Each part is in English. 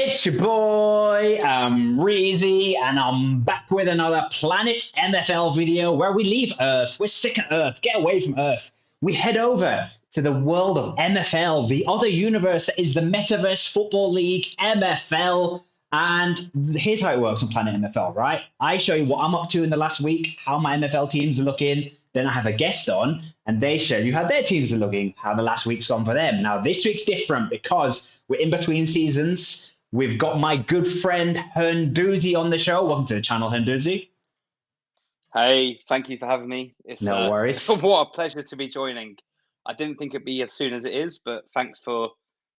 It's your boy, Amreezy, and I'm back with another Planet MFL video where we leave Earth. We're sick of Earth. Get away from Earth. We head over to the world of MFL, the other universe that is the Metaverse Football League, MFL. And here's how it works on Planet MFL, right? I show you what I'm up to in the last week, how my MFL teams are looking. Then I have a guest on, and they show you how their teams are looking, how the last week's gone for them. Now, this week's different because we're in between seasons. We've got my good friend Herndouzi on the show. Welcome to the channel, Herndouzi. Hey, thank you for having me. It's No worries. what a pleasure to be joining. I didn't think it'd be as soon as it is, but thanks for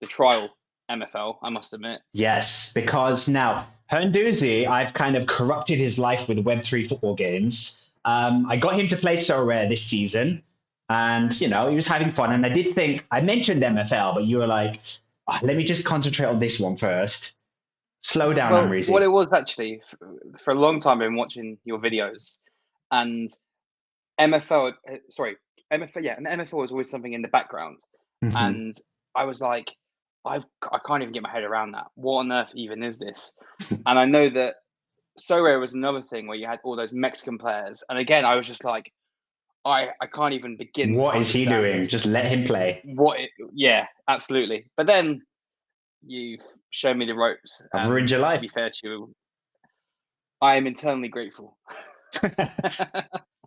the trial MFL, I must admit. Yes, because now Herndouzi, I've kind of corrupted his life with Web3 football games. I got him to play So Rare this season, and he was having fun. And I did think I mentioned MFL, but you were like, "Oh, let me just concentrate on this one first. Slow down, Well, Amreezy." what it was actually, for a long time, I've been watching your videos, and MFL, MFL, yeah, and MFL was always something in the background, and I was like, I can't even get my head around that. What on earth even is this? And I know that So Rare was another thing where you had all those Mexican players, and again, I was just like, I can't even begin to What is he understand doing? Just let him play. yeah, absolutely. But then you've shown me the ropes, I've and ruined your to life. be fair to you, I am eternally grateful.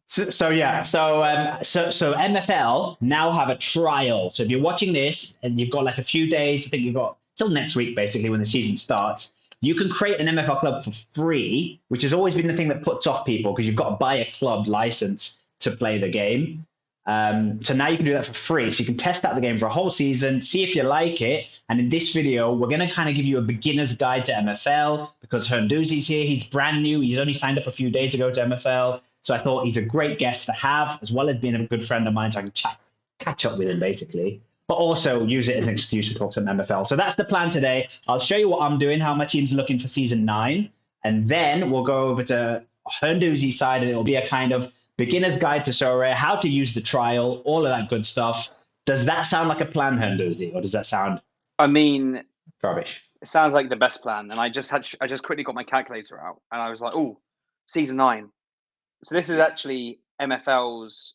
So MFL now have a trial. So if you're watching this and you've got like a few days, I think you've got till next week basically when the season starts, you can create an MFL club for free, which has always been the thing that puts off people because you've got to buy a club license to play the game. So now you can do that for free. So you can test out the game for a whole season, see if you like it. And in this video, we're going to kind of give you a beginner's guide to MFL because Herndouzi's here. He's brand new. He's only signed up a few days ago to MFL. So I thought he's a great guest to have, as well as being a good friend of mine, so I can catch up with him, basically, but also use it as an excuse to talk to MFL. So that's the plan today. I'll show you what I'm doing, how my team's looking for season 9, and then we'll go over to Herndouzi's side, and it'll be a kind of beginner's guide to So Rare, how to use the trial, all of that good stuff. Does that sound like a plan, Herndouzi, or does that sound I mean, rubbish? it sounds like the best plan. And I just quickly got my calculator out, and I was like, oh, season 9. So this is actually MFL's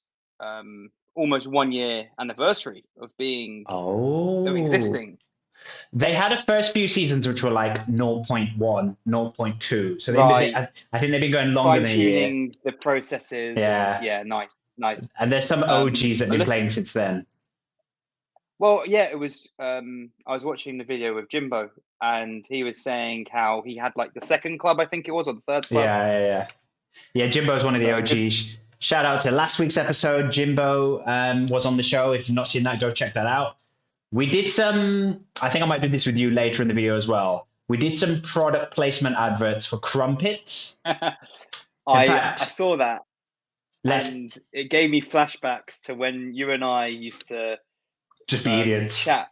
almost 1 year anniversary of being of existing. They had a first few seasons which were like 0.1, 0.2. So Right. I think they've been going longer than a year. Fine-tuning the processes. Yeah. And, yeah, nice. And there's some OGs that have been playing since then. Well, yeah, it was. I was watching the video with Jimbo, and he was saying how he had like the second club, I think it was, or the third club. Yeah, Jimbo's one of the OGs. Shout out to last week's episode. Jimbo was on the show. If you've not seen that, go check that out. We did some, I think I might do this with you later in the video as well. We did some product placement adverts for Crumpets. I saw that. And it gave me flashbacks to when you and I used to just be idiots. Chat.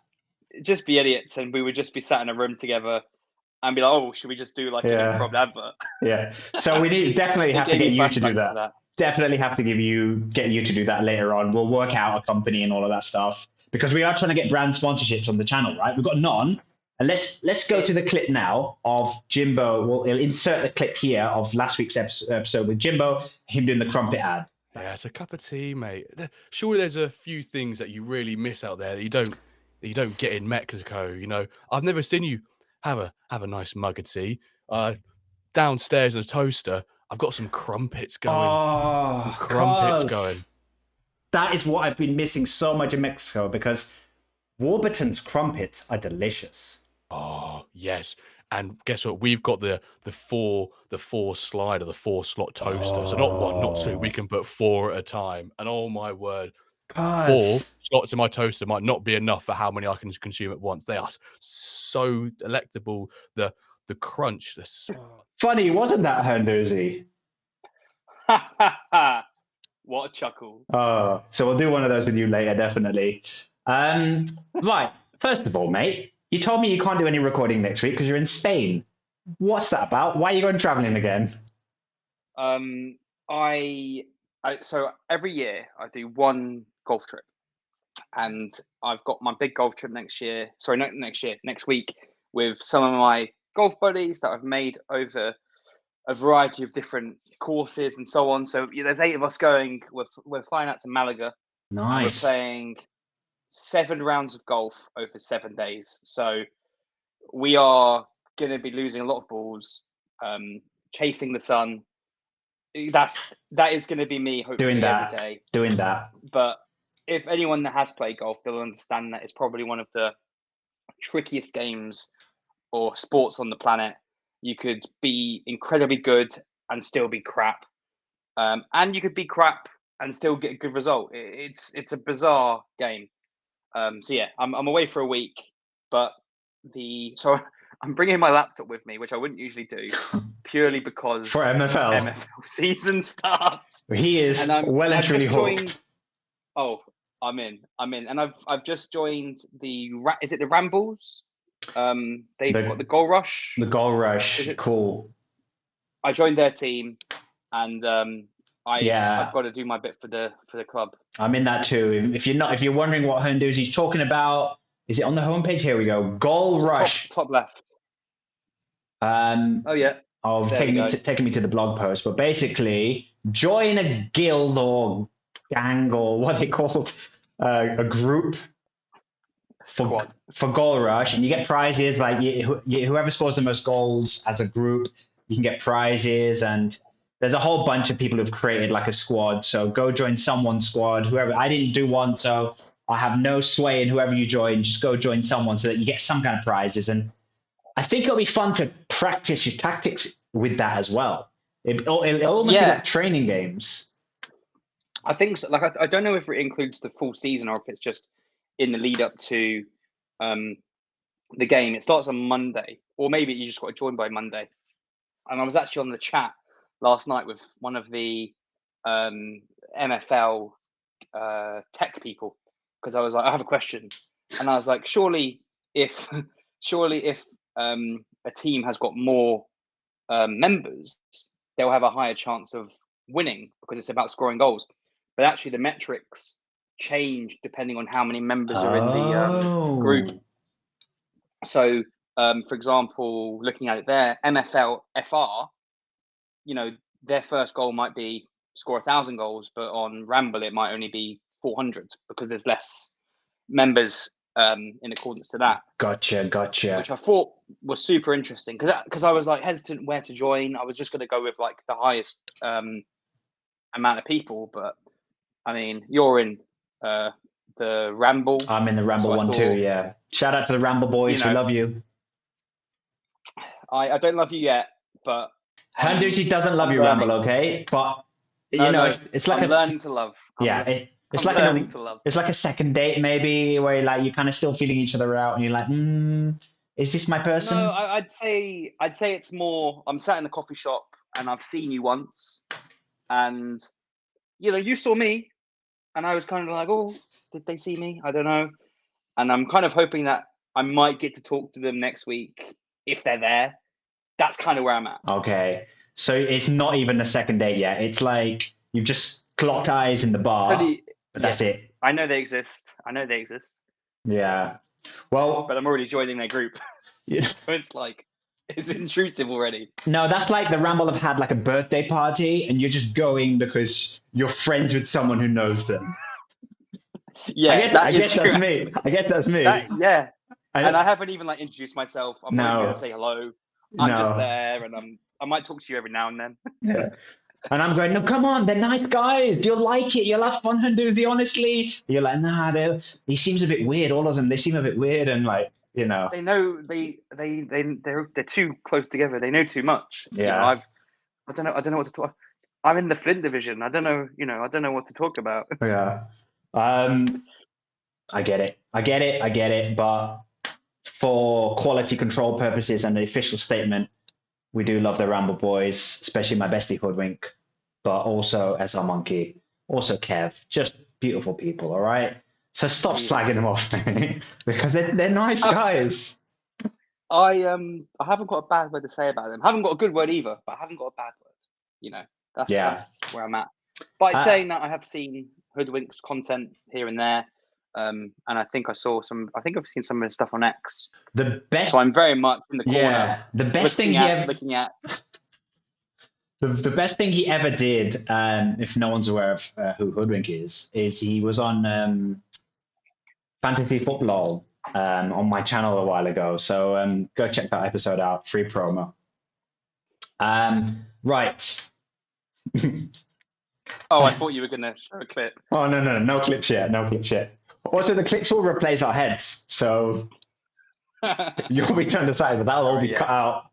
Just be idiots, and we would just be sat in a room together and be like, oh, should we just do like an improv advert? Yeah. So we definitely have to get you to do that. Definitely have to get you to do that later on. We'll work out a company and all of that stuff because we are trying to get brand sponsorships on the channel, right? We've got none. And let's go to the clip now of Jimbo. We'll insert the clip here of last week's episode with Jimbo, him doing the Crumpet ad. Yeah, it's a cup of tea, mate. Surely there's a few things that you really miss out there that you don't get in Mexico. I've never seen you have a nice mug of tea. Downstairs in a toaster, I've got some crumpets going. That is what I've been missing so much in Mexico because Warburton's crumpets are delicious. Oh yes, and guess what? We've got the four slot toaster. So not one, not two. We can put 4 at a time. And oh my word, 4 slots in my toaster might not be enough for how many I can consume at once. They are so delectable. The crunch. Funny, wasn't that, Herndouzi? What a chuckle. So we'll do one of those with you later, definitely. Right. First of all, mate, you told me you can't do any recording next week because you're in Spain. What's that about? Why are you going traveling again? So every year I do one golf trip, and I've got my big golf trip next year. Sorry, not next year, next week, with some of my golf buddies that I've made over a variety of different courses and so on. So there's 8 of us going. We're flying out to Malaga. And we're Nice. playing 7 rounds of golf over 7 days. So we are going to be losing a lot of balls, chasing the sun. That is going to be me hopefully Doing that. every day. Doing that. But if anyone that has played golf, they'll understand that it's probably one of the trickiest games or sports on the planet. You could be incredibly good and still be crap, and you could be crap and still get a good result. It's a bizarre game. So yeah, I'm away for a week, but so I'm bringing my laptop with me, which I wouldn't usually do, purely because For MFL. MFL season starts. He is well and truly hooked. Oh, I'm in, and I've just joined is it the Rambles? They've got the Goal Rush. The Goal Rush, cool. I joined their team, and I've got to do my bit for the club. I'm in that too. If you're wondering what Herndouzi's talking about, is it on the homepage? Here we go. Goal Rush. Top left. Oh yeah. Taking me to the blog post, but basically join a guild or gang or what they called a group for Goal Rush, and you get prizes like whoever scores the most goals as a group, you can get prizes, and there's a whole bunch of people who've created like a squad. So go join someone's squad. Whoever, I didn't do one, so I have no sway in whoever you join. Just go join someone so that you get some kind of prizes, and I think it'll be fun to practice your tactics with that as well. It'll almost be like training games. I think so. Like I don't know if it includes the full season or if it's just in the lead up to the game. It starts on Monday, or maybe you just got to join by Monday. And I was actually on the chat last night with one of the MFL tech people, because I was like, I have a question, and I was like, surely if a team has got more members, they'll have a higher chance of winning because it's about scoring goals. But actually, the metrics change depending on how many members are in the group. So, for example, looking at it there, MFL FR, their first goal might be score 1,000 goals, but on Ramble it might only be 400 because there's less members in accordance to that. Gotcha. Which I thought was super interesting because I was like hesitant where to join. I was just going to go with like the highest amount of people, but I mean, you're in the Ramble. I'm in the Ramble one too, yeah. Shout out to the Ramble boys. We love you. I don't love you yet, but Herndouzi doesn't love you, Ramble, okay? But it's like I'm learning to love. It's like a second date maybe, where you're kind of still feeling each other out, and you're like, is this my person? No, I'd say it's more. I'm sat in the coffee shop and I've seen you once, and you saw me, and I was kind of like, oh, did they see me? I don't know. And I'm kind of hoping that I might get to talk to them next week if they're there. That's kind of where I'm at. Okay. So it's not even a second date yet. It's like you've just clocked eyes in the bar, but that's it. I know they exist. Yeah. Well, but I'm already joining their group. Yeah. So it's intrusive already. No, that's like the Ramble have had like a birthday party and you're just going because you're friends with someone who knows them. Yeah, I guess that's me. Yeah. And I haven't even introduced myself. I'm not going to say hello. I'm just there, and I might talk to you every now and then. Yeah. And I'm going, no, come on, they're nice guys. You'll like it. You'll have fun, Herndouzi, honestly. You're like, nah, he seems a bit weird. All of them, they seem a bit weird, and They know they're too close together. They know too much. Yeah. I don't know what to talk. I'm in the Flint division. I don't know. I don't know what to talk about. Yeah. I get it. But for quality control purposes and the official statement, we do love the Ramble boys, especially my bestie Hoodwink, but also SR Monkey, also Kev, just beautiful people. All right. So stop slagging them off, because they're nice guys. I haven't got a bad word to say about them. I haven't got a good word either, but I haven't got a bad word. That's where I'm at. But saying that, I have seen Hoodwink's content here and there. and I think I've seen some of his stuff on X. The best. So I'm very much in the corner. Yeah, the best thing looking at. The best thing he ever did, if no one's aware of who Hoodwink is he was on Fantasy Football on my channel a while ago. So go check that episode out. Free promo. Right. Oh, I thought you were going to show a clip. Oh, no clips yet. No clips yet. Also, the clips will replace our heads. So you'll be turned aside, but that'll all be cut out.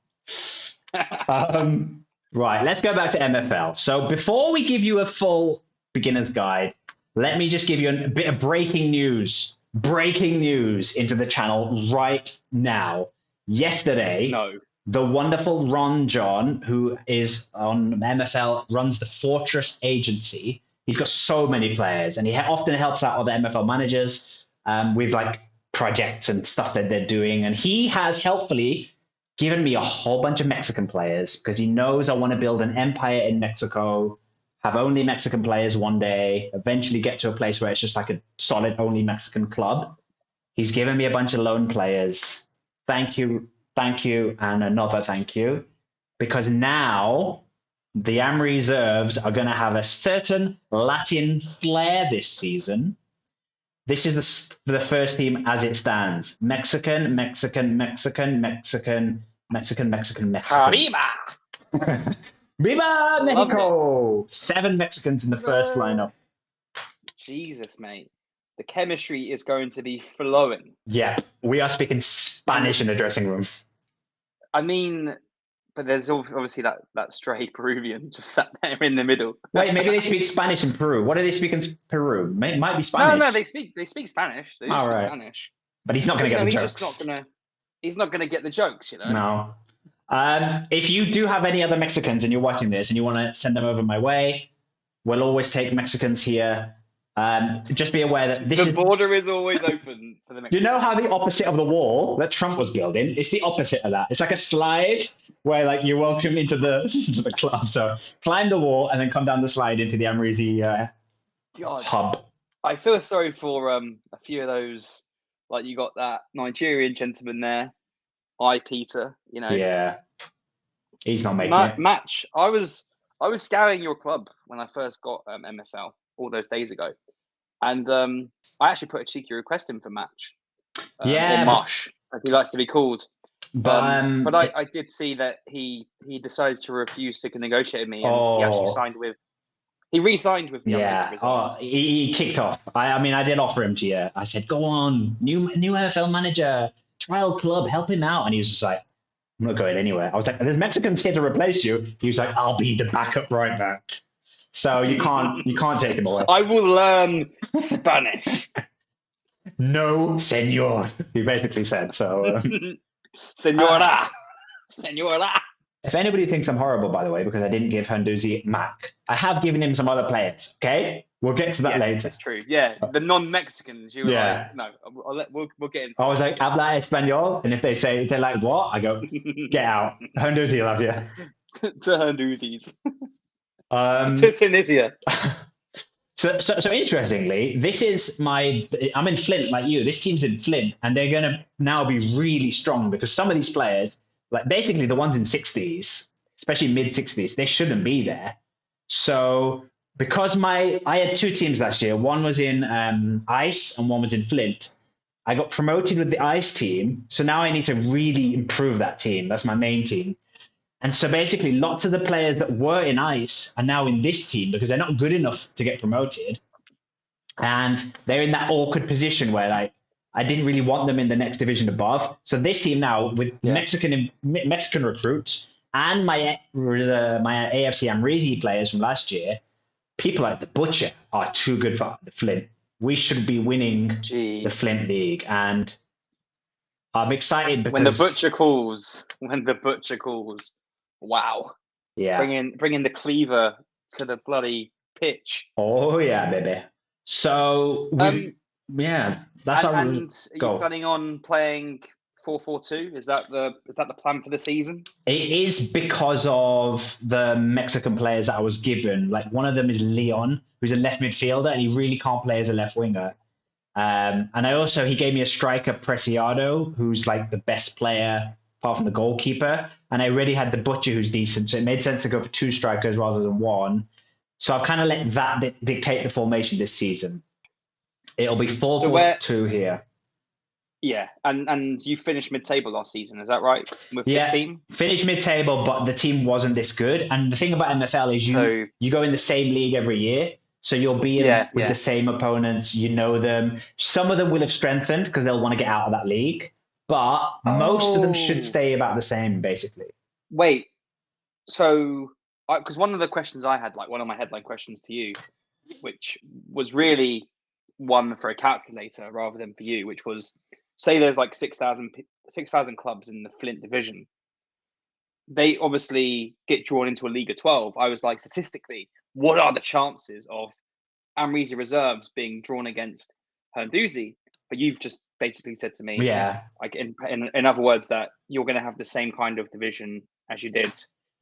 Right, let's go back to MFL. So before we give you a full beginner's guide, let me just give you a bit of breaking news into the channel right now. Yesterday, the wonderful Ron John, who is on MFL, runs the Fortress Agency. He's got so many players, and he often helps out other MFL managers with like projects and stuff that they're doing. And he has helpfully given me a whole bunch of Mexican players because he knows I want to build an empire in Mexico, have only Mexican players one day, eventually get to a place where it's just like a solid only Mexican club. He's given me a bunch of loan players. Thank you, and another thank you. Because now the Am Reserves are going to have a certain Latin flair this season. This is the first team as it stands. Mexican. Arriba! Viva Mexico! 7 Mexicans in the first lineup. Jesus, mate. The chemistry is going to be flowing. Yeah, we are speaking Spanish in the dressing room. I mean, but there's obviously that stray Peruvian just sat there in the middle. Wait, maybe they speak Spanish in Peru. What do they speak in Peru? Might be Spanish. No, they speak Spanish. They speak Spanish. But he's not going to get the jokes. He's not going to get the jokes, you know. No. If you do have any other Mexicans and you're watching this and you want to send them over my way, we'll always take Mexicans here. Just be aware that the border is always open for the Mexicans. You know how the opposite of the wall that Trump was building? It's the opposite of that. It's like a slide where like you're welcome into the club. So climb the wall and then come down the slide into the Amreezy hub. I feel sorry for a few of those. Like you got that Nigerian gentleman there, Peter. You know. Yeah. He's not making it. Match. I was scouring your club when I first got MFL all those days ago, and I actually put a cheeky request in for Match. Or Mosh, as he likes to be called. But I did see that he decided to refuse to negotiate with me, and he actually re-signed with the Amreezy results. He kicked off. I mean, I did offer him to you. I said, go on, new NFL manager, trial club, help him out. And he was just like, I'm not going anywhere. I was like, the Mexicans here to replace you. He was like, I'll be the backup right back. So you can't take him away. I will learn Spanish. No, senor. He basically said so. Senora. If anybody thinks I'm horrible, by the way, because I didn't give Herndouzi Mac, I have given him some other players. Okay, we'll get to that later. That's true. Yeah, the non-Mexicans. You were like, no, we'll get into. I was like, habla español, and if they're like, what? I go, get out. Herndouzi will have you. To Herndouzi's. To Tunisia. So interestingly, I'm in Flint like you. This team's in Flint, and they're going to now be really strong because some of these players, like basically the ones in 60s, especially mid 60s, they shouldn't be there. So because I had 2 teams last year, one was in Ice and one was in Flint. I got promoted with the Ice team, so now I need to really improve that team. That's my main team. And so basically lots of the players that were in Ice are now in this team because they're not good enough to get promoted. And they're in that awkward position where like I didn't really want them in the next division above. So this team now with Mexican recruits and my AFC Amreezy players from last year, people like the Butcher are too good for the Flint. We should be winning the Flint League. And I'm excited because when the Butcher calls. Wow. Yeah. Bringing the cleaver to the bloody pitch. Oh yeah, baby. So that's our and are you planning on playing 4-4-2? Is that the plan for the season? It is because of the Mexican players that I was given. Like one of them is Leon, who's a left midfielder, and he really can't play as a left winger. And he gave me a striker, Preciado, who's like the best player apart from the goalkeeper. And I already had the Butcher, who's decent. So it made sense to go for 2 strikers rather than 1. So I've kind of let that dictate the formation this season. It'll be 4-4-2 here. Yeah, and you finished mid-table last season, is that right? With this team? Finished mid-table, but the team wasn't this good. And the thing about MFL is you go in the same league every year. So you'll be with the same opponents. You know them. Some of them will have strengthened because they'll want to get out of that league. But most of them should stay about the same, basically. Wait, so because one of the questions I had, like one of my headline questions to you, which was really one for a calculator rather than for you, which was, say there's like 6,000 clubs in the Flint division. They obviously get drawn into a league of 12. I was like, statistically, what are the chances of Amreezy reserves being drawn against Herndouzi? But you've just basically said to me, like in other words, that you're going to have the same kind of division as you did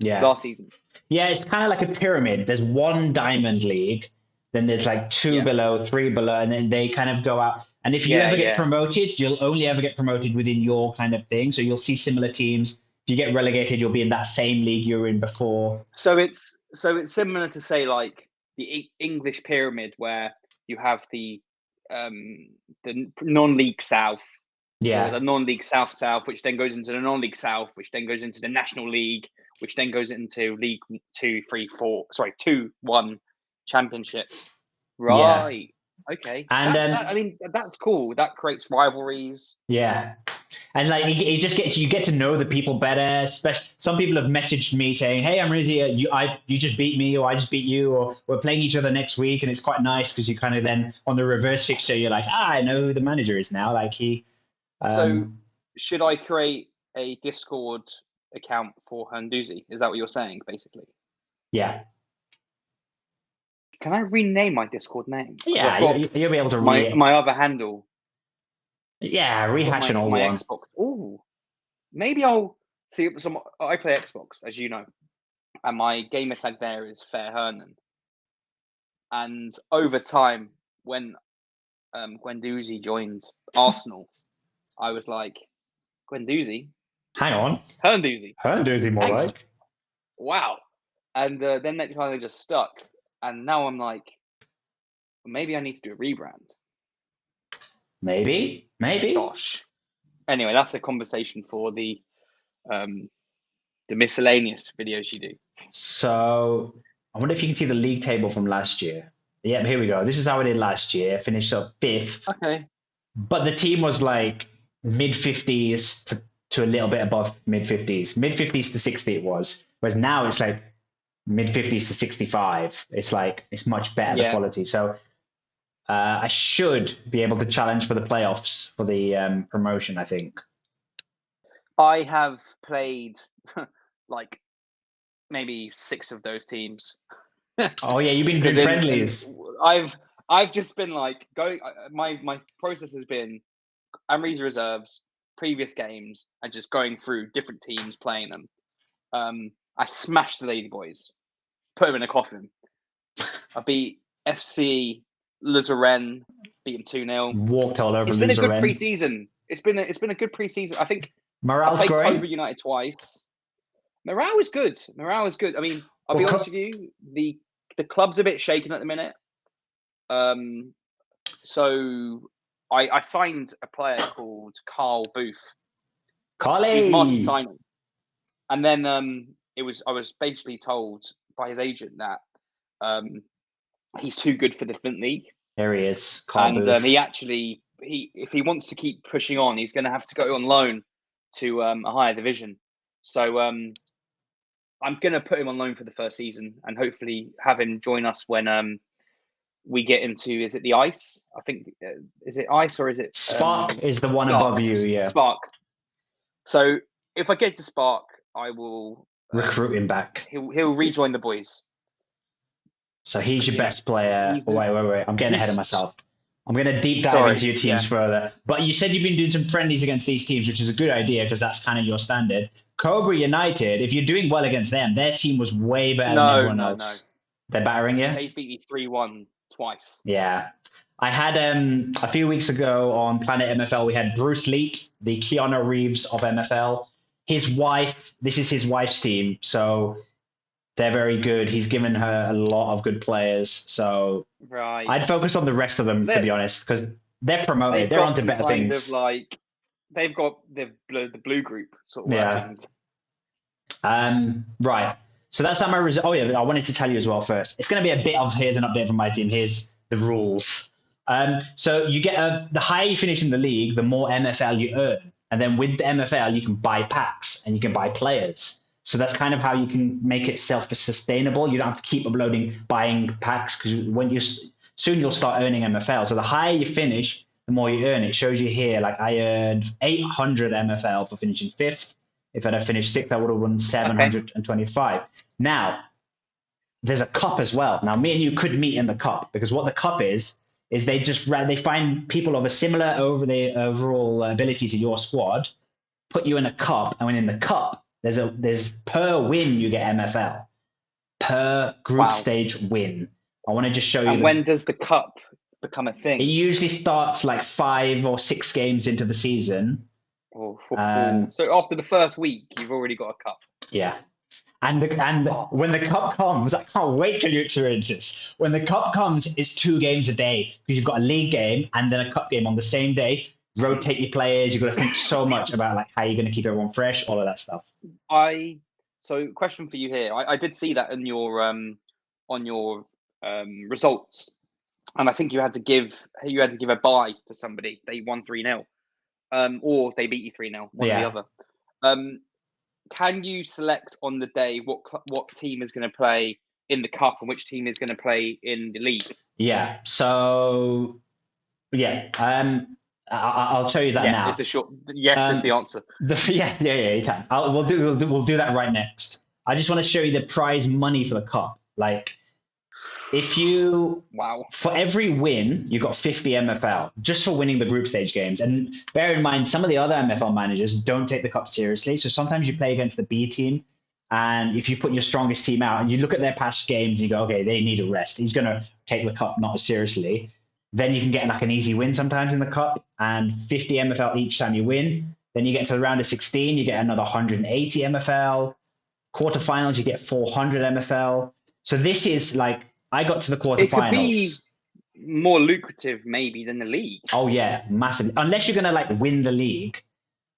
last season. Yeah, it's kind of like a pyramid. There's 1 diamond league, then there's like 2 below, 3 below, and then they kind of go out. And if you ever get promoted, you'll only ever get promoted within your kind of thing. So you'll see similar teams. If you get relegated, you'll be in that same league you were in before. So it's similar to, say, like the English pyramid, where you have the non-league South, the non-league South, which then goes into the non-league South, which then goes into the National League, which then goes into League 2-1 Championship. Right. Yeah. Okay. And that's cool. That creates rivalries. Yeah. And like you get to know the people better. Especially some people have messaged me saying, "Hey, Amreezy, you just beat me, or I just beat you, or we're playing each other next week," and it's quite nice because you kind of then on the reverse fixture, you're like, I know who the manager is now. Like he. So should I create a Discord account for Herndouzi? Is that what you're saying, basically? Yeah. Can I rename my Discord name? Yeah, you'll be able to my other handle. Yeah, rehash an old my one. Xbox. Oh, maybe I'll see. So I play Xbox, as you know, and my gamer tag there is Fair Hernan. And over time, when Herndouzi joined Arsenal, I was like, Herndouzi? Hang on. Herndouzi, more like. Wow. And then next time they just stuck. And now I'm like, maybe I need to do a rebrand. Maybe. Gosh. Anyway, that's a conversation for the miscellaneous videos you do. So I wonder if you can see the league table from last year. Yeah, here we go. This is how I did last year. Finished up 5th. Okay. But the team was like mid-50s to a little bit above mid-50s. Mid-50s to 60 it was. Whereas now it's like mid-50s to 65. It's like, it's much better, the quality. So I should be able to challenge for the playoffs for the promotion, I think. I have played like maybe 6 of those teams. Oh yeah, you've been doing friendlies. I've just been like going. My process has been Amreezy reserves, previous games, and just going through different teams, playing them. I smashed the Ladyboys, put them in a coffin. I beat FC Luzeren, beat them 2-0. Walked all over. It's been a good preseason. It's been a good preseason. I think morale's I played great. Cobra United twice. Morale is good. I mean, I'll be honest with you. The club's a bit shaken at the minute. So I signed a player called Carl Booth. Carly. He's market signing. And then I was basically told by his agent that he's too good for the Flint League. There he is. Carl and Booth. If he wants to keep pushing on, he's going to have to go on loan to a higher division. So I'm going to put him on loan for the first season and hopefully have him join us when we get into, is it the Ice? I think, is it Ice or is it? Spark is the one Spark, above you, yeah. Spark. So if I get to Spark, I will recruit him back. He'll rejoin the boys. So he's your best player. Wait. I'm getting ahead of myself. I'm going to deep dive into your teams further. But you said you've been doing some friendlies against these teams, which is a good idea because that's kind of your standard. Cobra United, if you're doing well against them, their team was way better than everyone else. No. They're battering you? They beat me 3-1 twice. Yeah. I had a few weeks ago on Planet MFL, we had Bruce Leet, the Keanu Reeves of MFL. His wife, this is his wife's team, so they're very good. He's given her a lot of good players. So Right. I'd focus on the rest of them, to be honest, because they're promoted. They're onto better kind things. of like they've got the blue group sort of working. Right. So that's how my result. Oh yeah, I wanted to tell you as well first. It's going to be a bit of here's an update from my team. Here's the rules. So you get the higher you finish in the league, the more MFL you earn, and then with the MFL you can buy packs and you can buy players. So that's kind of how you can make it self-sustainable. You don't have to keep uploading, buying packs, because soon you'll start earning MFL. So the higher you finish, the more you earn. It shows you here, like I earned 800 MFL for finishing 5th. If I'd have finished 6th, I would have won 725. Okay. Now, there's a cup as well. Now, me and you could meet in the cup, because what the cup is they find people of a similar overall ability to your squad, put you in a cup, and when in the cup, there's per win you get MFL, per group stage win. I want to just show you. And when does the cup become a thing? It usually starts like 5 or 6 games into the season. So after the first week, you've already got a cup. Yeah. And when the cup comes, I can't wait till you experience this. When the cup comes, it's 2 games a day, because you've got a league game and then a cup game on the same day. Rotate your players. You've got to think so much about like how you're going to keep everyone fresh, all of that stuff. So question for you here. I did see that in your on your results, and I think you had to give a bye to somebody. They won 3-0, or they beat you 3-0, one or the other. Can you select on the day what team is going to play in the cup and which team is going to play in the league? Yeah. So I'll show you that now. It's a short yes is the answer. You can. We'll do that right next. I just want to show you the prize money for the cup. Like, if you for every win you got 50 MFL just for winning the group stage games. And bear in mind, some of the other MFL managers don't take the cup seriously. So sometimes you play against the B team, and if you put your strongest team out and you look at their past games and you go, okay, they need a rest, he's going to take the cup not as seriously, then you can get like an easy win sometimes in the cup, and 50 MFL each time you win. Then you get to the round of 16, you get another 180 MFL. Quarterfinals, you get 400 MFL. So this is like, I got to the quarterfinals. It could be more lucrative maybe than the league. Oh yeah, massively. Unless you're going to like win the league,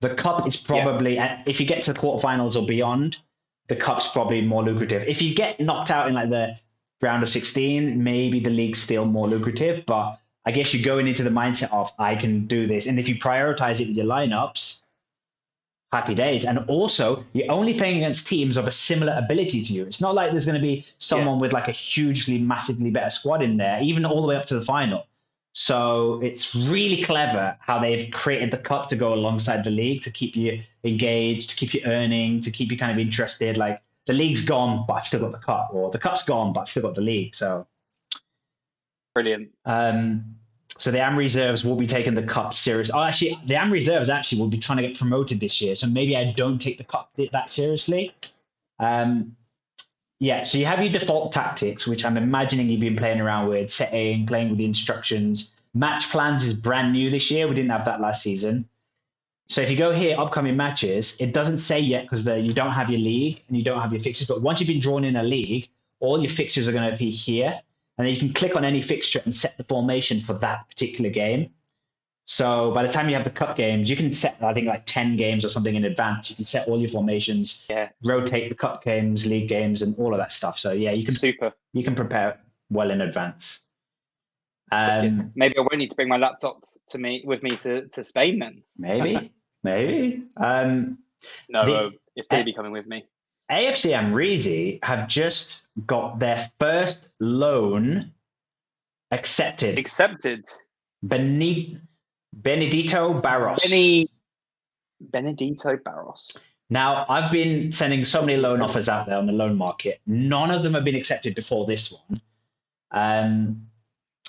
the cup is probably, if you get to the quarterfinals or beyond, the cup's probably more lucrative. If you get knocked out in like the round of 16, maybe the league's still more lucrative, but I guess you're going into the mindset of, I can do this. And if you prioritize it with your lineups, happy days. And also, you're only playing against teams of a similar ability to you. It's not like there's going to be someone with like a hugely, massively better squad in there, even all the way up to the final. So it's really clever how they've created the cup to go alongside the league, to keep you engaged, to keep you earning, to keep you kind of interested. Like, the league's gone, but I've still got the cup, or the cup's gone, but I've still got the league. So brilliant. So the Am Reserves will be taking the cup serious. Oh, actually, the Am Reserves actually will be trying to get promoted this year. So maybe I don't take the cup that seriously. So you have your default tactics, which I'm imagining you've been playing around with, playing with the instructions. Match plans is brand new this year. We didn't have that last season. So if you go here, upcoming matches, it doesn't say yet because you don't have your league and you don't have your fixtures. But once you've been drawn in a league, all your fixtures are going to be here. And then you can click on any fixture and set the formation for that particular game. So by the time you have the cup games, you can set, I think, like 10 games or something in advance. You can set all your formations, rotate the cup games, league games, and all of that stuff. So yeah, you can prepare well in advance. Maybe I won't need to bring my laptop with me to Spain then. Maybe. If they'd be coming with me. AFC Amreezy have just got their first loan accepted. Benedito Barros. Benedito Barros. Now, I've been sending so many loan offers out there on the loan market. None of them have been accepted before this one.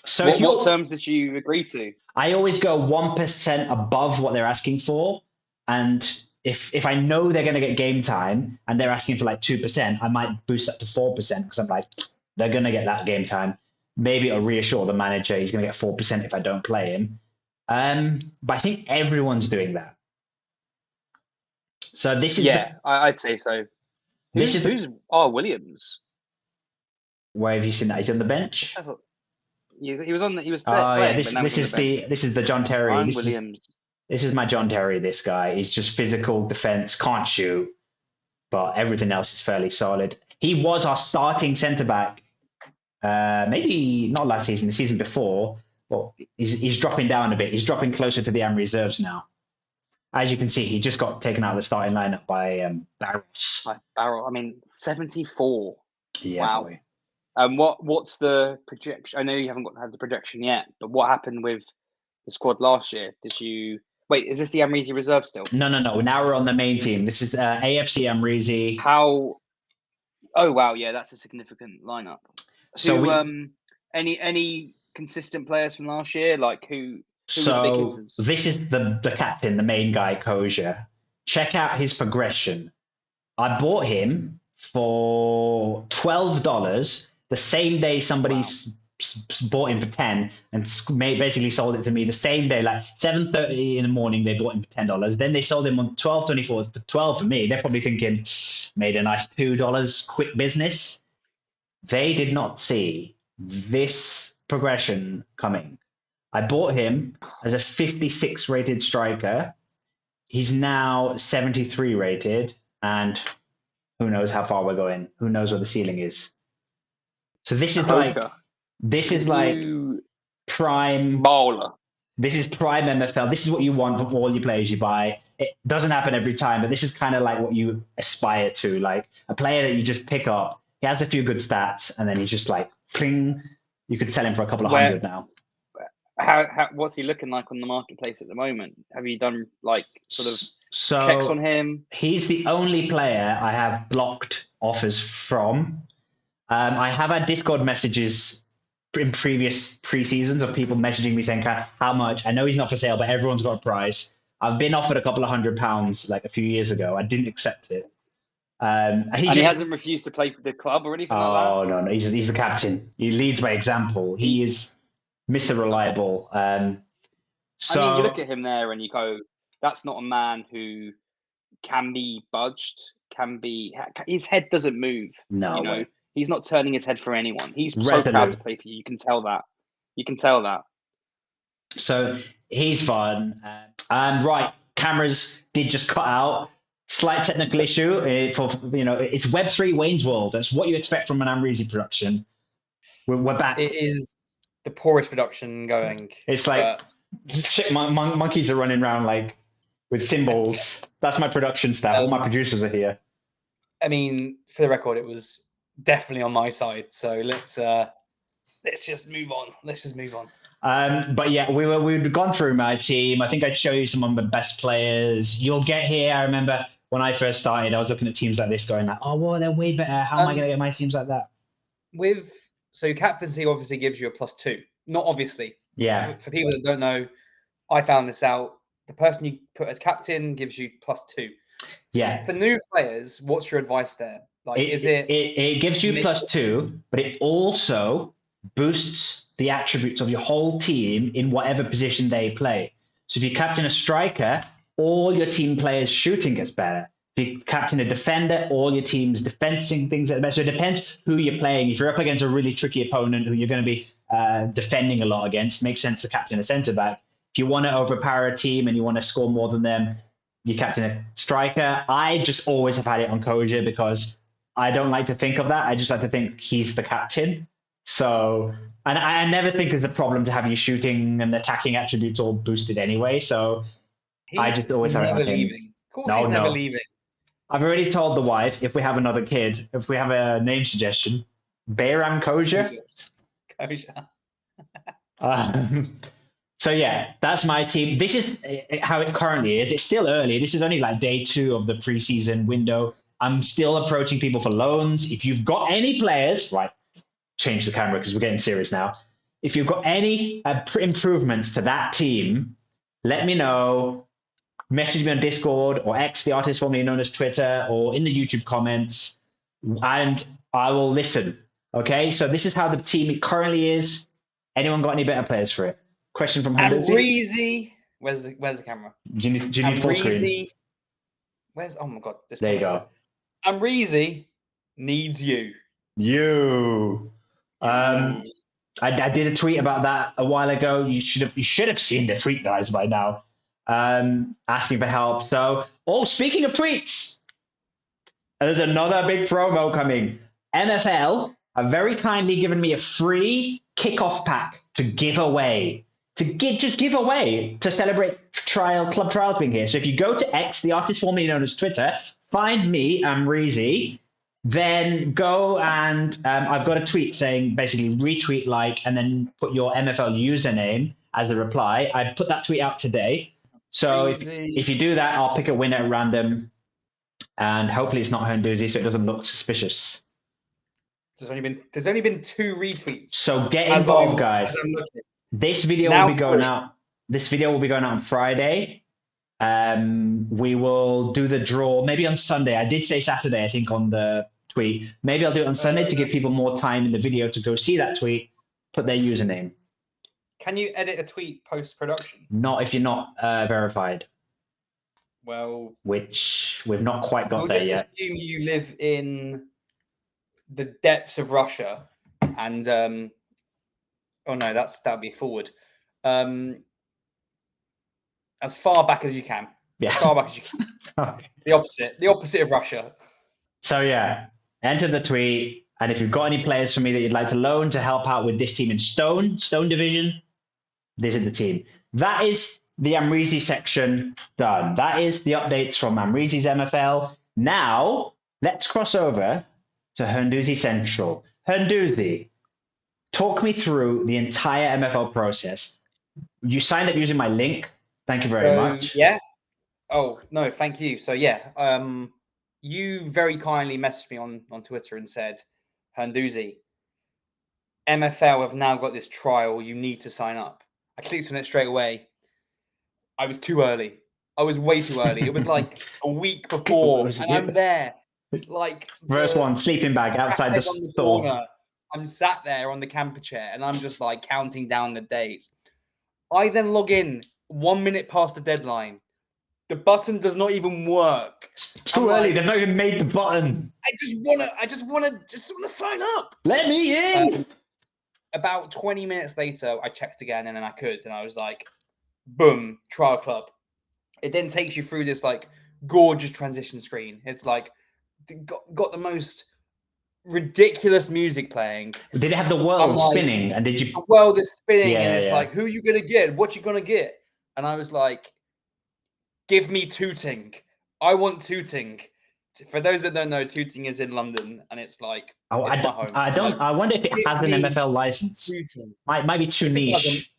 So what terms did you agree to? I always go 1% above what they're asking for. And if I know they're going to get game time and they're asking for like 2%, I might boost up to 4% because I'm like, they're going to get that game time. Maybe it'll reassure the manager he's going to get 4% if I don't play him. But I think everyone's doing that. So this is I'd say so. Who's Williams? Where have you seen that? He's on the bench. He was on. He was. Oh yeah, this is the John Terry. Williams. This is my John Terry. This guy. He's just physical defense, can't shoot, but everything else is fairly solid. He was our starting centre back. Maybe not last season, the season before. But he's dropping down a bit. He's dropping closer to the reserves now. As you can see, he just got taken out of the starting lineup by Barros. Barrow. I mean, 74. Yeah. Wow. Boy. What's the projection? I know you haven't had the projection yet, but what happened with the squad last year? Did you wait? Is this the Amreezy reserve still? No. Now we're on the main team. This is AFC Amreezy. How? Oh wow, yeah, that's a significant lineup. So, any consistent players from last year? Like who So this is the captain, the main guy, Koja. Check out his progression. I bought him for $12 the same day somebody bought him for 10 and basically sold it to me the same day, like 7:30 in the morning. They bought him for $10. Then they sold him on 12/24 for 12 for me. They're probably thinking, made a nice $2 quick business. They did not see this progression coming. I bought him as a 56 rated striker. He's now 73 rated, and who knows how far we're going? Who knows what the ceiling is? So this is like prime baller. This is prime MFL. This is what you want from all your players you buy. It doesn't happen every time, but this is kind of like what you aspire to, like a player that you just pick up. He has a few good stats, and then he's just like, fling. You could sell him for a couple of hundred now. What's he looking like on the marketplace at the moment? Have you done like sort of checks on him? He's the only player I have blocked offers from. I have had Discord messages in previous pre-seasons of people messaging me saying, how much? I know he's not for sale, but everyone's got a price. I've been offered a couple of £100 like a few years ago. I didn't accept it. He hasn't refused to play for the club or anything like that? Oh, no. He's the captain. He leads by example. He is Mr. Reliable. I mean, you look at him there and you go, that's not a man who can be budged, his head doesn't move. No. You know, he's not turning his head for anyone. He's so proud to play for you. You can tell that. So he's fun. Right. Cameras did just cut out. Slight technical issue it's Web3 Wayne's World. That's what you expect from an Amreezy production. We're back. It is the poorest production going. It's like monkeys are running around like with cymbals. That's my production staff. All my producers are here. I mean, for the record, it was definitely on my side. So let's just move on. But yeah, we'd gone through my team. I think I'd show you some of my best players. You'll get here. I remember when I first started, I was looking at teams like this going like, oh, well, they're way better. How am I going to get my teams like that? So captaincy obviously gives you a +2. Not obviously. Yeah. For people that don't know, I found this out. The person you put as captain gives you +2. Yeah. For new players, what's your advice there? Like, it gives you +2, but it also boosts the attributes of your whole team in whatever position they play. So if you captain a striker, all your team players' shooting gets better. If you captain a defender, all your team's defending things get better. So it depends who you're playing. If you're up against a really tricky opponent who you're going to be defending a lot against, it makes sense to captain a centre back. If you want to overpower a team and you want to score more than them, you captain a striker. I just always have had it on Koja because I don't like to think of that. I just like to think he's the captain. So, and I never think there's a problem to have your shooting and attacking attributes all boosted anyway. So I just always have it. Leaving. Of course, he's never leaving. I've already told the wife if we have another kid, if we have a name suggestion, Bayram Koja. So yeah, that's my team. This is how it currently is. It's still early. This is only like day 2 of the preseason window. I'm still approaching people for loans. If you've got any players, right, change the camera because we're getting serious now. If you've got any improvements to that team, let me know. Message me on Discord or X, the artist formerly known as Twitter, or in the YouTube comments, and I will listen. Okay, so this is how the team currently is. Anyone got any better players for it? Question from Herndouzi. Amreezy. Where's the camera? Do you need full screen? Amreezy. Where's? Oh my god, this There you camera. go. Amreezy needs you. You. I did a tweet about that a while ago. You should have seen the tweet, guys, by now. Asking for help. So, speaking of tweets, there's another big promo coming. MFL have very kindly given me a free kickoff pack to give away. Just give away to celebrate club trials being here. So if you go to X, the artist formerly known as Twitter, find me, Amreezy, then go and I've got a tweet saying basically retweet, like, and then put your MFL username as a reply. I put that tweet out today. So if you do that, I'll pick a winner at random, and hopefully it's not Herndouzi, so it doesn't look suspicious. There's only been 2 retweets. So get involved, guys. This video will be going out. This video will be going out on Friday. We will do the draw maybe on Sunday. I did say Saturday, I think, on the tweet. Maybe I'll do it on Sunday to give people more time in the video to go see that tweet, put their username. Can you edit a tweet post-production? Not if you're not verified. Well, which we've not quite got there yet. Just assume you live in the depths of Russia, and oh no, that'd be forward. As far back as you can. Yeah. As far back as you can. Okay. The opposite of Russia. So yeah, enter the tweet, and if you've got any players for me that you'd like to loan to help out with this team in Stone Division, this is the team. That is the Amreezy section done. That is the updates from Amreezy's MFL. Now let's cross over to Herndouzi Central. Herndouzi, talk me through the entire MFL process. You signed up using my link. Thank you very much. Yeah. Oh no, thank you. So yeah, you very kindly messaged me on Twitter and said, Herndouzi, MFL have now got this trial. You need to sign up. I clicked on it straight away. I was too early. I was way too early. It was like a week before, and I'm there. Like first one, sleeping bag outside the store. Corner. I'm sat there on the camper chair, and I'm just like counting down the days. I then log in 1 minute past the deadline. The button does not even work. It's too early. They've not even made the button. I just wanna sign up. Let me in. About 20 minutes later, I checked again, and then I could, and I was like, boom, trial club. It then takes you through this like gorgeous transition screen. It's like got the most ridiculous music playing. Did it have the world spinning? And did you? The world is spinning, and it's like, who are you gonna get? What you gonna get? And I was like, give me Tooting. I want Tooting. For those that don't know, Tooting is in London, and it's like, I wonder if it has an MFL license. Tooting. Might be too niche.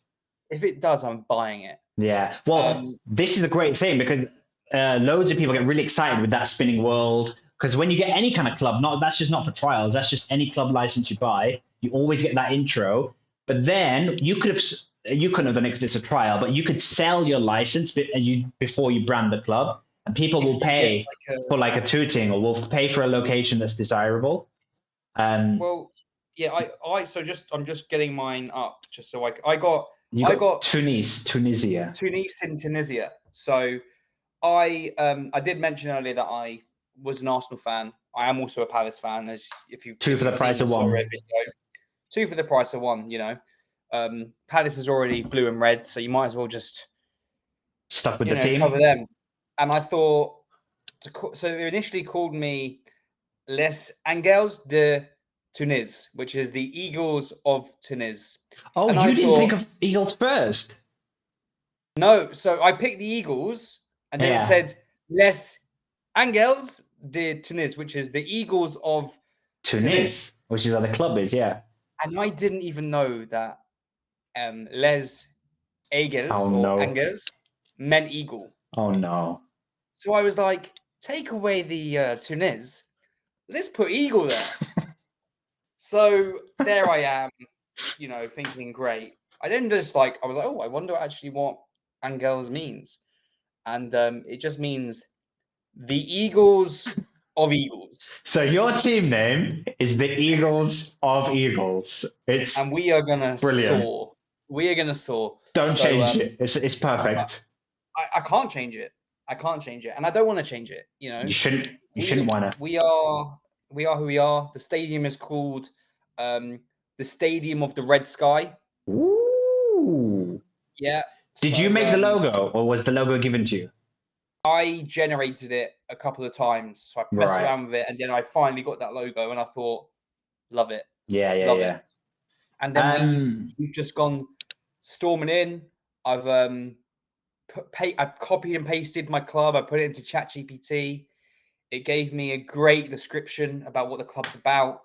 If it does, I'm buying it. Yeah. Well, this is a great thing because loads of people get really excited with that spinning world. Because when you get any kind of club, that's just not for trials. That's just any club license you buy. You always get that intro. But then you couldn't have done it because it's a trial. But you could sell your license before you brand the club, and people will pay for like a Tooting, or will pay for a location that's desirable. Well, yeah. I'm just getting mine up just so I got Tunisia. In Tunisia. So I did mention earlier that I was an Arsenal fan. I am also a Palace fan. As if you two for the price of one. Two for the price of one. You know, Palace is already blue and red, so you might as well just stuck with the team. Cover them. And I thought, so they initially called me Les Angels de Tunis, which is the Eagles of Tunis. Oh, and you didn't think of Eagles first? No, so I picked the Eagles, and then it said Les Angels de Tunis, which is the Eagles of Tunis, which is where the club is, yeah. And I didn't even know that Les Angels Angels meant eagle. Oh no! So I was like, take away the Tunis, let's put eagle there. So there I am, thinking great. I was like, oh, I wonder actually what Angels means. And it just means the Eagles of Eagles. So your team name is the Eagles of Eagles. And we are gonna brilliant. soar. We are gonna soar. Don't change it. It's perfect. I can't change it. I can't change it, and I don't want to change it. You know, You shouldn't want to. We are who we are. The stadium is called the Stadium of the Red Sky. Ooh. Yeah. Did you make the logo, or was the logo given to you? I generated it a couple of times, so I messed around with it, and then I finally got that logo, and I thought, love it. Yeah. It. And then we've just gone storming in. I've I've copied and pasted my club. I put it into ChatGPT. It gave me a great description about what the club's about.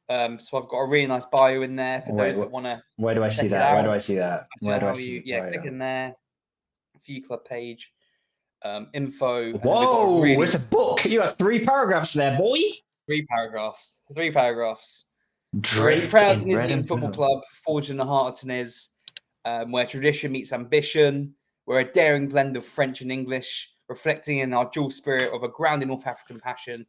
So I've got a really nice bio in there for those that want to. Where do I see that? Where do I see that? Where do I see? Click in there. View club page. Info. Whoa! It's a book. You have 3 paragraphs there, boy. 3 paragraphs. 3 paragraphs. We're a proud Tunisian football club forged in the heart of Tunis, where tradition meets ambition. We're a daring blend of French and English, reflecting in our dual spirit of a grounded North African passion,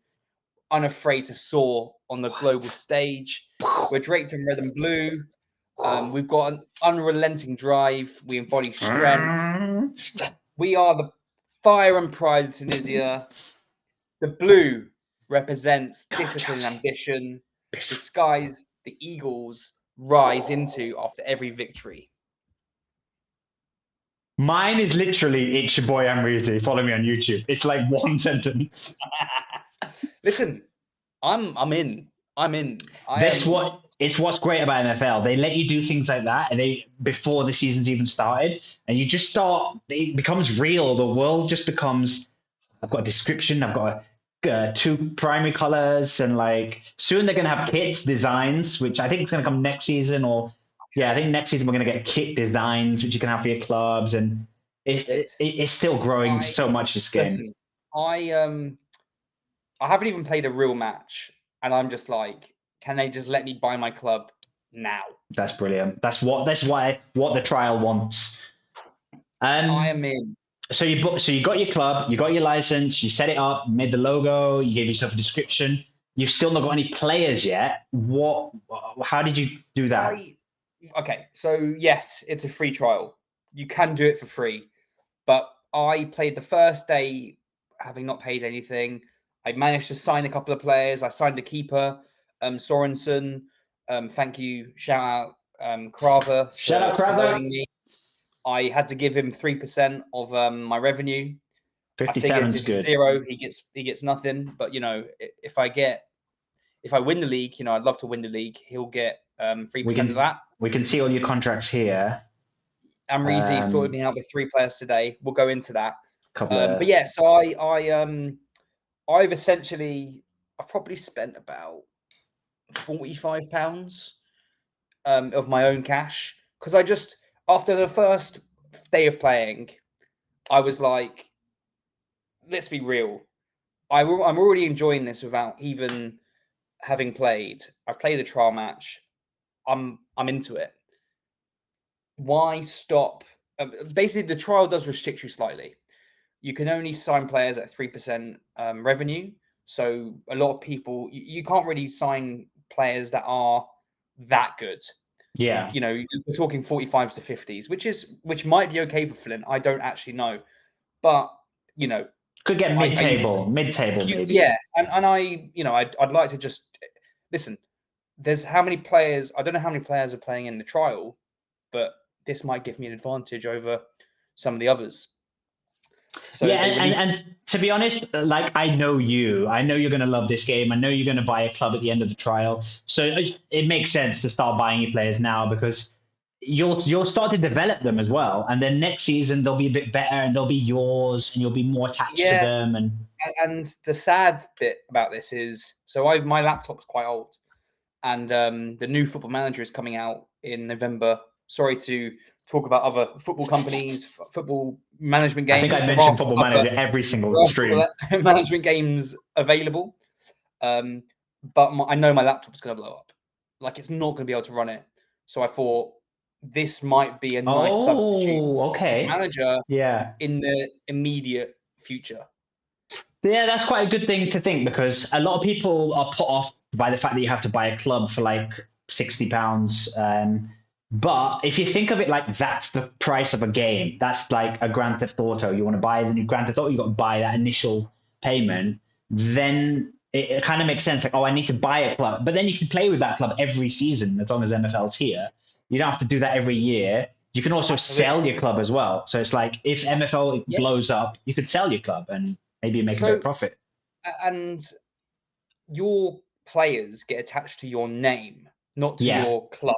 unafraid to soar on the global stage. We're draped in red and blue. We've got an unrelenting drive. We embody strength. We are the fire and pride of Tunisia. The blue represents discipline and ambition. The skies the Eagles rise into after every victory. Mine is literally "It's your boy Amreezy. Follow me on YouTube." It's like 1 sentence. Listen, I'm in. It's what's great about MFL. They let you do things like that, and before the season's even started, and you just start. It becomes real. The world just becomes. I've got a description. I've got 2 primary colors, and like soon they're gonna have kits designs, which I think is gonna come next season. I think next season we're gonna get kit designs, which you can have for your clubs, and it's still growing so much. This game. Listen, I haven't even played a real match, and I'm just like, can they just let me buy my club now? That's brilliant. That's what the trial wants. I am in. So you got your club, you got your license, you set it up, made the logo, you gave yourself a description. You've still not got any players yet. How did you do that? Okay, so yes, it's a free trial. You can do it for free, but I played the first day having not paid anything. I managed to sign a couple of players. I signed a keeper, Sorensen. Thank you. Shout out Kraver. Shout out Kraver. I had to give him 3% of my revenue. 57 is good. 0, he gets nothing. But you know, if I win the league, you know, I'd love to win the league. He'll get 3% of that. We can see all your contracts here. Amreezy sorted me out with 3 players today. We'll go into that. But yeah, so I've probably spent about £45 of my own cash, because I just, after the first day of playing, I was like, let's be real. I'm already enjoying this without even having played. I've played a trial match. I'm into it. Why stop? Basically, the trial does restrict you slightly. You can only sign players at 3% revenue. So a lot of people, you can't really sign players that are that good. Yeah. You know, we're talking 45s to 50s, which might be okay for Flint. I don't actually know, but you know, could get mid-table maybe. Yeah, and I'd like to just listen. There's how many players? I don't know how many players are playing in the trial, but this might give me an advantage over some of the others. So yeah, and to be honest, like I know you're going to love this game. I know you're going to buy a club at the end of the trial. So it makes sense to start buying your players now, because you'll start to develop them as well. And then next season they'll be a bit better and they'll be yours and you'll be more attached to them. And the sad bit about this is, so my laptop's quite old, and the new Football Manager is coming out in November. Sorry to talk about other football companies, football management games. I think I mentioned Football Manager every single stream. Management games available, but I know my laptop's going to blow up. Like, it's not going to be able to run it. So I thought this might be a nice substitute. Okay. Manager. Yeah. In the immediate future. Yeah, that's quite a good thing to think, because a lot of people are put off by the fact that you have to buy a club for like £60. But if you think of it like that's the price of a game, that's like a Grand Theft Auto. You want to buy the new Grand Theft Auto, you got to buy that initial payment. Then it kind of makes sense. Like, oh, I need to buy a club, but then you can play with that club every season as long as MFL's here. You don't have to do that every year. You can also sell your club as well. So it's like if MFL blows up, you could sell your club and maybe make a bit of profit. And your players get attached to your name, not to your club.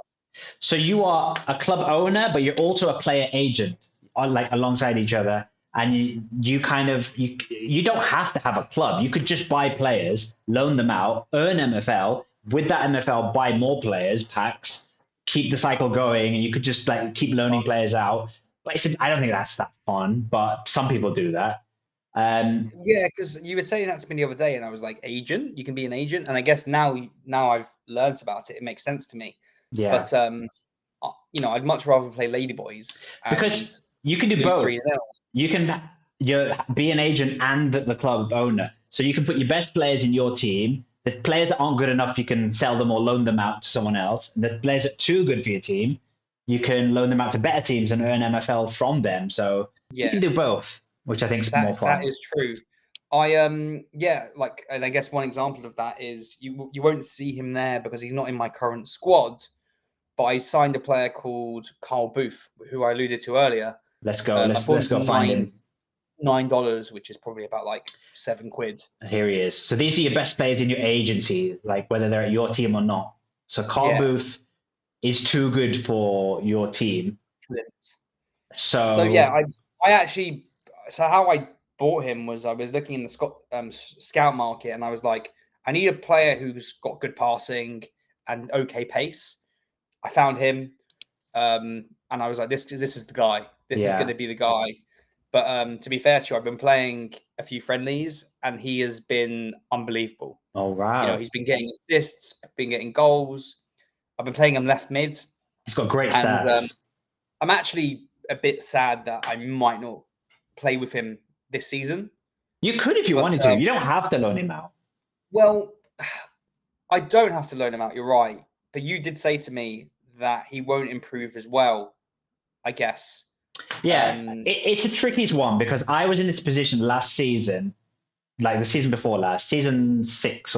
So you are a club owner, but you're also a player agent, like alongside each other. And you don't have to have a club. You could just buy players, loan them out, earn MFL. With that MFL, buy more players, packs, keep the cycle going, and you could just like keep loaning players out. But I don't think that's that fun, but some people do that. Yeah, because you were saying that to me the other day, and I was like, agent? You can be an agent? And I guess now I've learned about it. It makes sense to me. Yeah. But I'd much rather play Ladyboys. Because you can do both. You can be an agent and the club owner. So you can put your best players in your team. The players that aren't good enough, you can sell them or loan them out to someone else. The players that are too good for your team, you can loan them out to better teams and earn MFL from them. So you can do both, which I think is more fun. That is true. And I guess one example of that is you won't see him there because he's not in my current squad. But I signed a player called Carl Booth, who I alluded to earlier. Let's go. Let's go find him. $9, which is probably about like £7. Here he is. So these are your best players in your agency, like whether they're at your team or not. So Carl Booth is too good for your team. So yeah, so how I bought him was I was looking in the scout market, and I was like, I need a player who's got good passing and okay pace. I found him, and I was like, this is the guy. This is going to be the guy. But to be fair to you, I've been playing a few friendlies, and he has been unbelievable. Oh, wow. He's been getting assists, been getting goals. I've been playing him left mid. He's got great stats. I'm actually a bit sad that I might not play with him this season. You could if you wanted to. You don't have to loan him out. Well, I don't have to loan him out. You're right. But you did say to me that he won't improve as well, I guess. Yeah, it's a tricky one because I was in this position last season, like the season before last, season 6,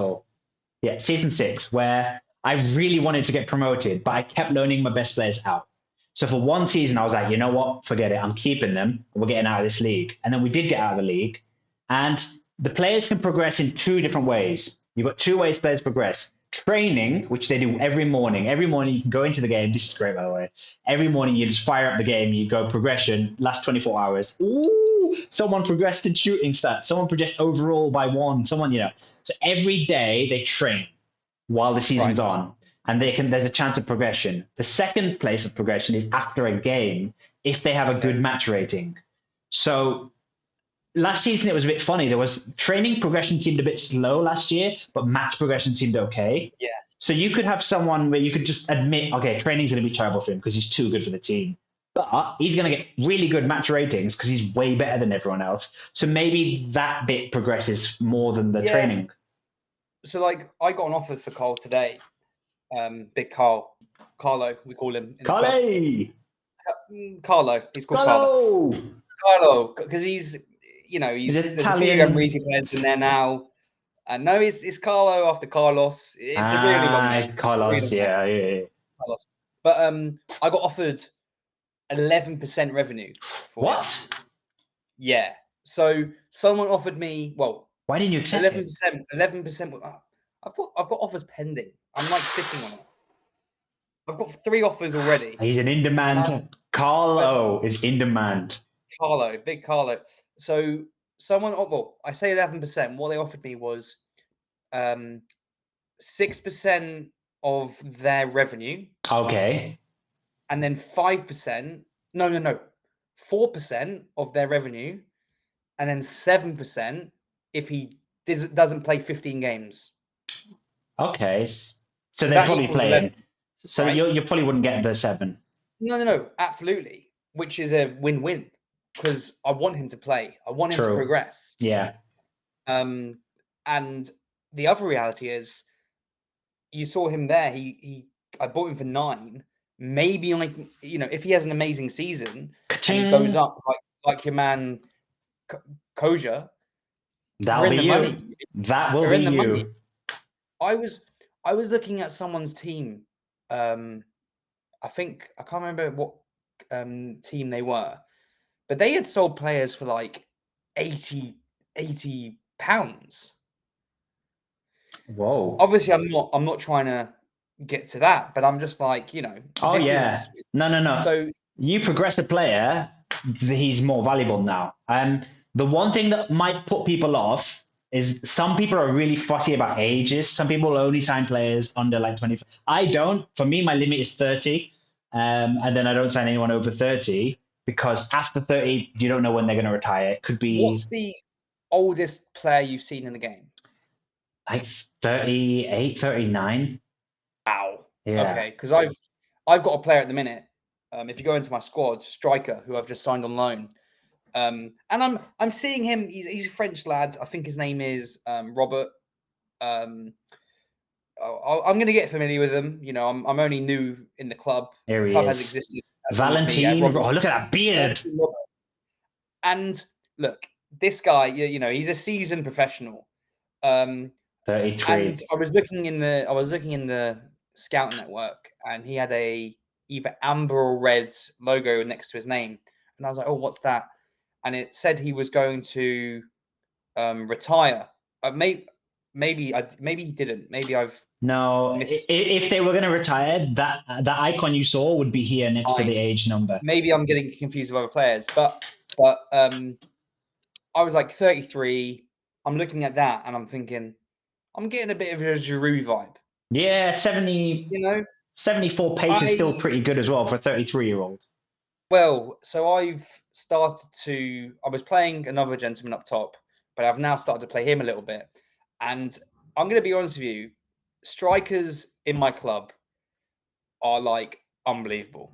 where I really wanted to get promoted, but I kept loaning my best players out. So for one season, I was like, you know what, forget it. I'm keeping them. We're getting out of this league. And then we did get out of the league. And the players can progress in 2 different ways. You've got 2 ways players progress. Training, which they do every morning. Every morning you can go into the game. This is great, by the way. Every morning you just fire up the game. You go progression, last 24 hours. Ooh, someone progressed in shooting stats. Someone progressed overall by 1. Someone, So every day they train while the season's on. And there's a chance of progression. The second place of progression is after a game if they have a good match rating. So last season, it was a bit funny. There was training progression seemed a bit slow last year, but match progression seemed okay. Yeah. So you could have someone where you could just admit, okay, training's going to be terrible for him because he's too good for the team. But he's going to get really good match ratings because he's way better than everyone else. So maybe that bit progresses more than the training. So, like, I got an offer for Carl today. Big Carlo, we call him. Carlo. He's called Carlo, because he's there's Italian. A few Amreezy players in there now. And no, it's Carlo after Carlos. It's a really long name. It's Carlos, yeah. Carlos. But I got offered 11% revenue. For what? Him. Yeah. So someone offered me, well, why didn't you accept 11%? 11%. I've got offers pending. I'm like sitting on it. I've got 3 offers already. He's an in demand. Carlo is in demand. Big Carlo. So someone, I say 11%. What they offered me was 6% of their revenue. Okay. And then 5%. No. 4% of their revenue, and then 7% if he doesn't play 15 games. Okay. So they're probably playing. 11, so right? you probably wouldn't get the 7. No, absolutely. Which is a win-win because I want him to play. I want him to progress. Yeah. And the other reality is, you saw him there. I bought him for 9. Maybe like, if he has an amazing season and he goes up like your man Koja, that'll we're in be the you. money. That will We're be in the you. money. I was looking at someone's team. I think I can't remember what team they were, but they had sold players for like 80 pounds. Whoa. Obviously, I'm not trying to get to that, but I'm just like, Oh this yeah. is No. so. You progress a player, he's more valuable now. The one thing that might put people off is some people are really fussy about ages. Some people only sign players under like 25. I don't. For me, my limit is 30. And then I don't sign anyone over 30 because after 30, you don't know when they're going to retire. It could be What's the oldest player you've seen in the game? like 38, 39. Wow. Yeah. Okay, because I've got a player at the minute. If you go into my squad, striker, who I've just signed on loan, and I'm seeing him. He's a French lad. I think his name is Robert. I'm going to get familiar with him. I'm only new in the club. Here The he club has is. existed. Valentine. Oh, look at that beard. And look, this guy, he's a seasoned professional. 33. And I was looking in the scout network, and he had either amber or red logo next to his name, and I was like, oh, what's that? And it said he was going to retire. Maybe he didn't. Maybe I've No, missed. if they were going to retire, that icon you saw would be here next to the age number. Maybe I'm getting confused with other players, but I was like 33. I'm looking at that and I'm thinking, I'm getting a bit of a Giroud vibe. Yeah, 70. 74 pace is still pretty good as well for a 33-year-old. Well, so I was playing another gentleman up top, but I've now started to play him a little bit. And I'm going to be honest with you, strikers in my club are like unbelievable.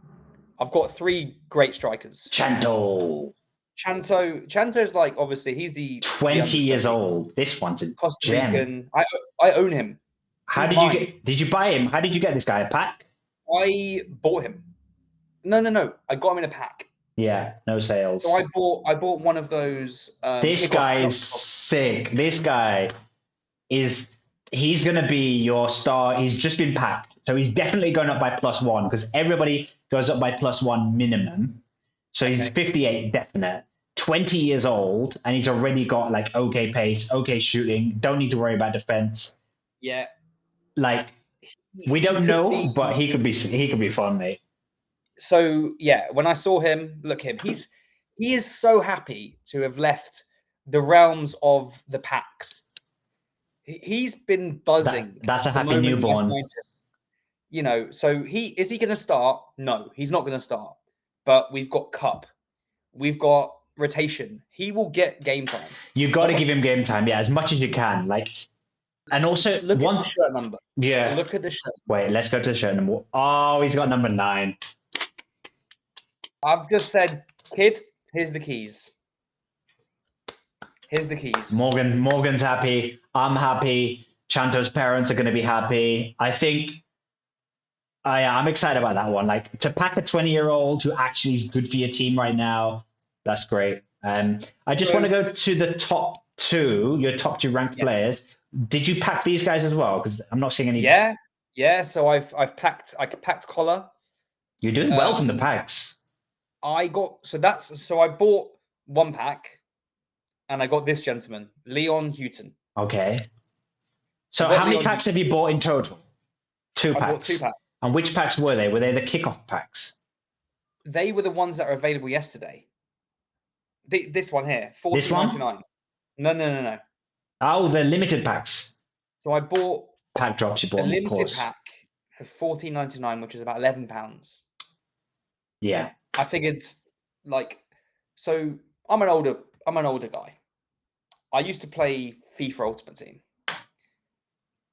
I've got 3 great strikers. Chanto's like, obviously, he's the 20 years old. This one's a Costa gem. Rican. I own him. Did you buy him? How did you get this guy? A pack? I bought him. No. I got him in a pack. Yeah, no sales. So I bought one of those. This guy is sick. This guy he's going to be your star. He's just been packed. So he's definitely going up by +1 because everybody goes up by +1 minimum. So he's 58 definite. 20 years old, and he's already got like okay pace, okay shooting. Don't need to worry about defense. Yeah. Like we don't know, but he could be fun, mate. So yeah, when I saw him, he is so happy to have left the realms of the packs. He's been buzzing. That's a happy newborn. So is he going to start? No, he's not going to start. But we've got cup, we've got rotation. He will get game time. You got to give him game time, yeah, as much as you can. Like, and also look at the shirt number. Yeah. Look at the shirt. Wait, let's go to the shirt number. Oh, he's got number 9. I've just said, kid, here's the keys. Here's the keys. Morgan's happy. I'm happy. Chanto's parents are going to be happy. I think I'm excited about that one. Like, to pack a 20-year-old who actually is good for your team right now, that's great. I just want to go to the top 2, your top 2 ranked players. Did you pack these guys as well? Because I'm not seeing any. Yeah. So I packed Collar. You're doing well from the packs. I bought 1 pack, and I got this gentleman, Leon Houghton. Okay. So how many packs have you bought in total? 2 packs. I bought 2 packs. And which packs were they? Were they the kickoff packs? They were the ones that are available yesterday. This one here, $14.99. No. Oh, the limited packs. So I bought pack drops. You bought a them, of course. limited pack for $14.99, which is about £11. Yeah. I figured, so I'm an older guy. I used to play FIFA Ultimate Team.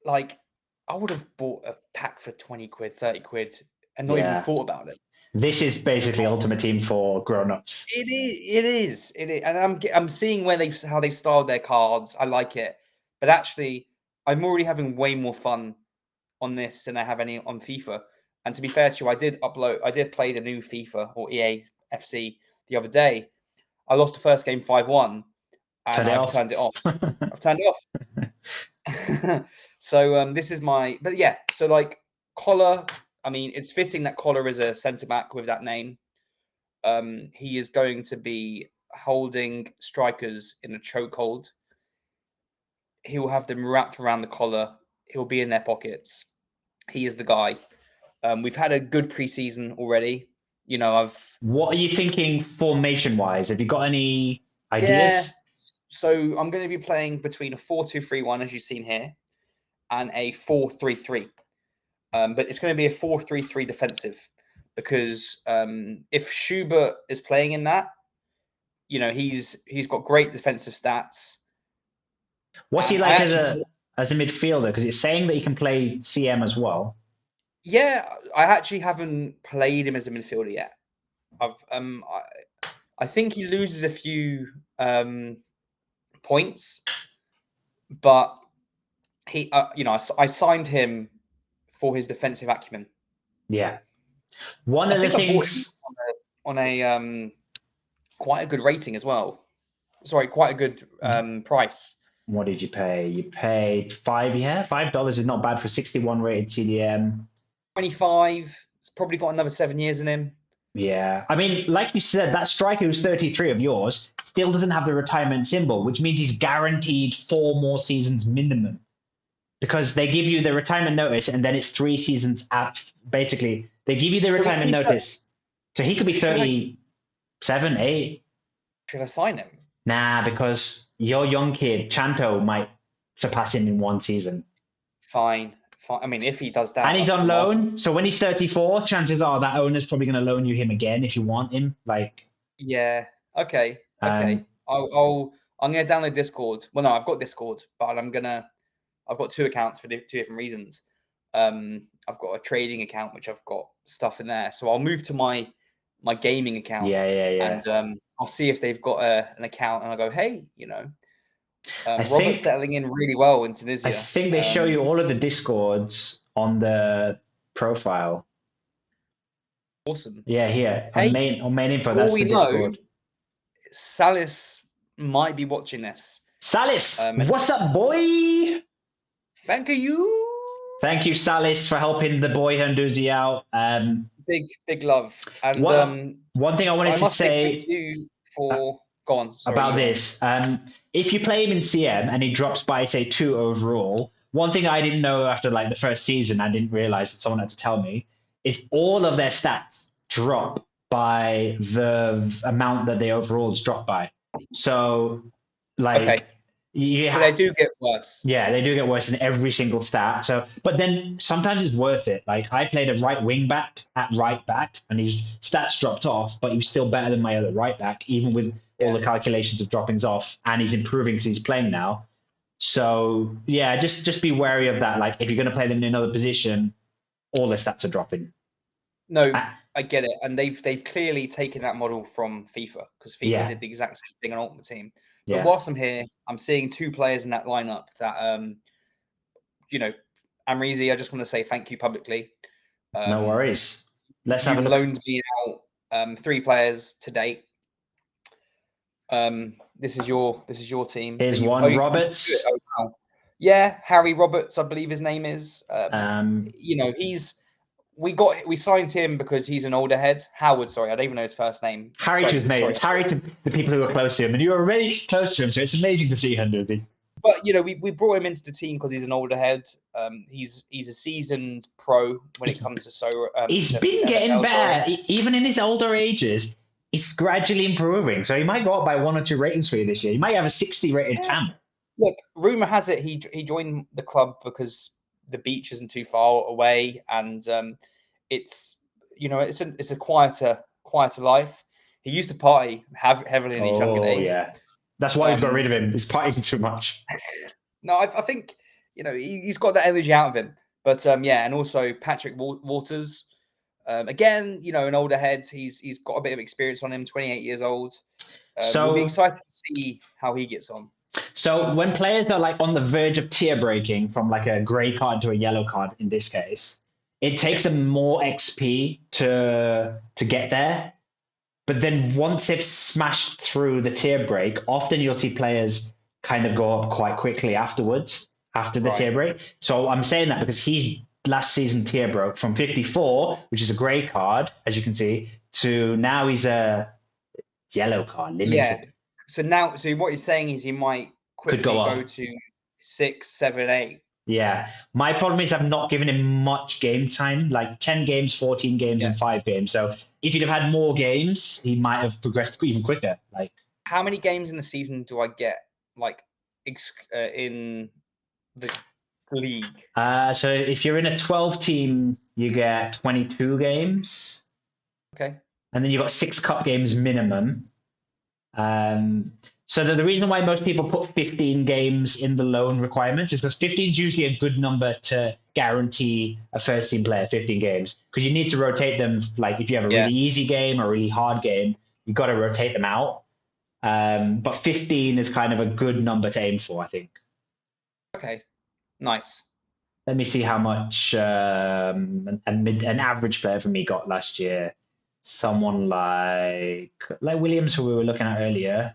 I would have bought a pack for 20 quid, 30 quid and not even Yeah. thought about it. This is basically Ultimate Team for grown-ups. It is, and I'm seeing how they've styled their cards. I like it, but actually, I'm already having way more fun on this than I have any on FIFA. And to be fair to you, I did play the new FIFA or EA FC the other day. I lost the first game 5-1, and I've turned it off. I've turned it off. So this is but yeah. So like Collar, I mean, it's fitting that Collar is a centre back with that name. He is going to be holding strikers in a chokehold. He will have them wrapped around the collar. He'll be in their pockets. He is the guy. We've had a good preseason already. You know, What are you thinking formation-wise? Have you got any ideas? Yeah. So I'm going to be playing between a 4-2-3-1, as you've seen here, and a 4-3-3. But it's going to be a 4-3-3 defensive, because if Schubert is playing in that, you know, he's got great defensive stats. What's he like as a midfielder? Because it's saying that he can play CM as well. Yeah, I actually haven't played him as a midfielder yet. I think he loses a few points, but he, I signed him for his defensive acumen. Yeah. One of the things on a quite a good rating as well. Sorry, quite a good price. What did you pay? You paid $5 is not bad for 61 rated CDM. 25. It's probably got another 7 years in him. Yeah. I mean, like you said, that striker who's 33 of yours still doesn't have the retirement symbol, which means he's guaranteed 4 more seasons minimum. Because they give you the retirement notice and then it's 3 seasons after. Basically, they give you the retirement notice. So he could be 37, 8. Should I sign him? Nah, because your young kid, Chanto, might surpass him in 1 season. Fine. I mean, if he does that. And he's on loan. So when he's 34, chances are that owner's probably going to loan you him again if you want him. Like. Yeah. Okay. I'm going to download Discord. Well, no, I've got Discord, but I've got 2 accounts for 2 different reasons. I've got a trading account, which I've got stuff in there. So I'll move to my gaming account. Yeah. And I'll see if they've got an account, and I'll go, hey, you know, Robert's settling in really well in Tunisia. I think they show you all of the Discords on the profile. Awesome. Yeah, here. Hey, on main info, that's the Discord. Salis might be watching this. Salis, what's up, boy? Thank you. Thank you, Salis, for helping the boy Herndouzi out. Big love. And one thing I wanted to say thank you for go on. Sorry, about this. If you play him in CM and he drops by, say, 2 overall, one thing I didn't know after like the first season, I didn't realize that someone had to tell me, is all of their stats drop by the amount that the overalls drop by. So, like, so they do get worse. Yeah, they do get worse in every single stat. So, but then sometimes it's worth it. Like I played a right wing back at right back, and his stats dropped off, but he was still better than my other right back, even with all the calculations of droppings off, and he's improving because he's playing now. So yeah, just be wary of that. Like if you're going to play them in another position, all the stats are dropping. No, I get it, and they've clearly taken that model from FIFA, because FIFA did the exact same thing on Ultimate Team. But whilst I'm here, I'm seeing 2 players in that lineup that, you know, Amreezy, I just want to say thank you publicly. No worries. Let's have a look. You've loaned me out 3 players to date. This is your team. Here's one, Roberts. Yeah, Harry Roberts, I believe his name is. You know, we signed him because he's an older head. Howard, sorry, I don't even know his first name. Harry to his mate. It's Harry to the people who are close to him, and you are already close to him, so it's amazing to see Herndouzi. But you know, we brought him into the team because he's an older head. He's a seasoned pro when it comes to he's been getting better, even in his older ages. It's gradually improving, so he might go up by 1 or 2 ratings for you this year. He might have a 60 rated cam. Look, rumor has it he joined the club because the beach isn't too far away, and it's a quieter life. He used to party heavily in his younger days. Yeah, that's why we've got rid of him. He's partying too much. No, I think he's got that energy out of him. But and also Patrick Waters, Again, an older head. He's got a bit of experience on him. 28 years old. So we'll be excited to see how he gets on. So when players are like on the verge of tier breaking from like a gray card to a yellow card in this case, it takes them more XP to get there. But then once they've smashed through the tier break, often you'll see players kind of go up quite quickly afterwards, after the tier break. So I'm saying that because he last season tier broke from 54, which is a gray card, as you can see, to now he's a yellow card, limited. Yeah. So what you're saying is he might quickly go to 6, 7, 8. Yeah. My problem is I've not given him much game time, like 10 games, 14 games, and 5 games. So if he'd have had more games, he might have progressed even quicker. Like, how many games in the season do I get, like, in the league? So if you're in a 12 team, you get 22 games. Okay. And then you've got 6 cup games minimum. So the reason why most people put 15 games in the loan requirements is because 15 is usually a good number to guarantee a first team player 15 games, because you need to rotate them. Like if you have a really easy game or a really hard game, you've got to rotate them out. But 15 is kind of a good number to aim for, I think. Okay, nice. Let me see how much an average player for me got last year. Someone like Williams, who we were looking at earlier.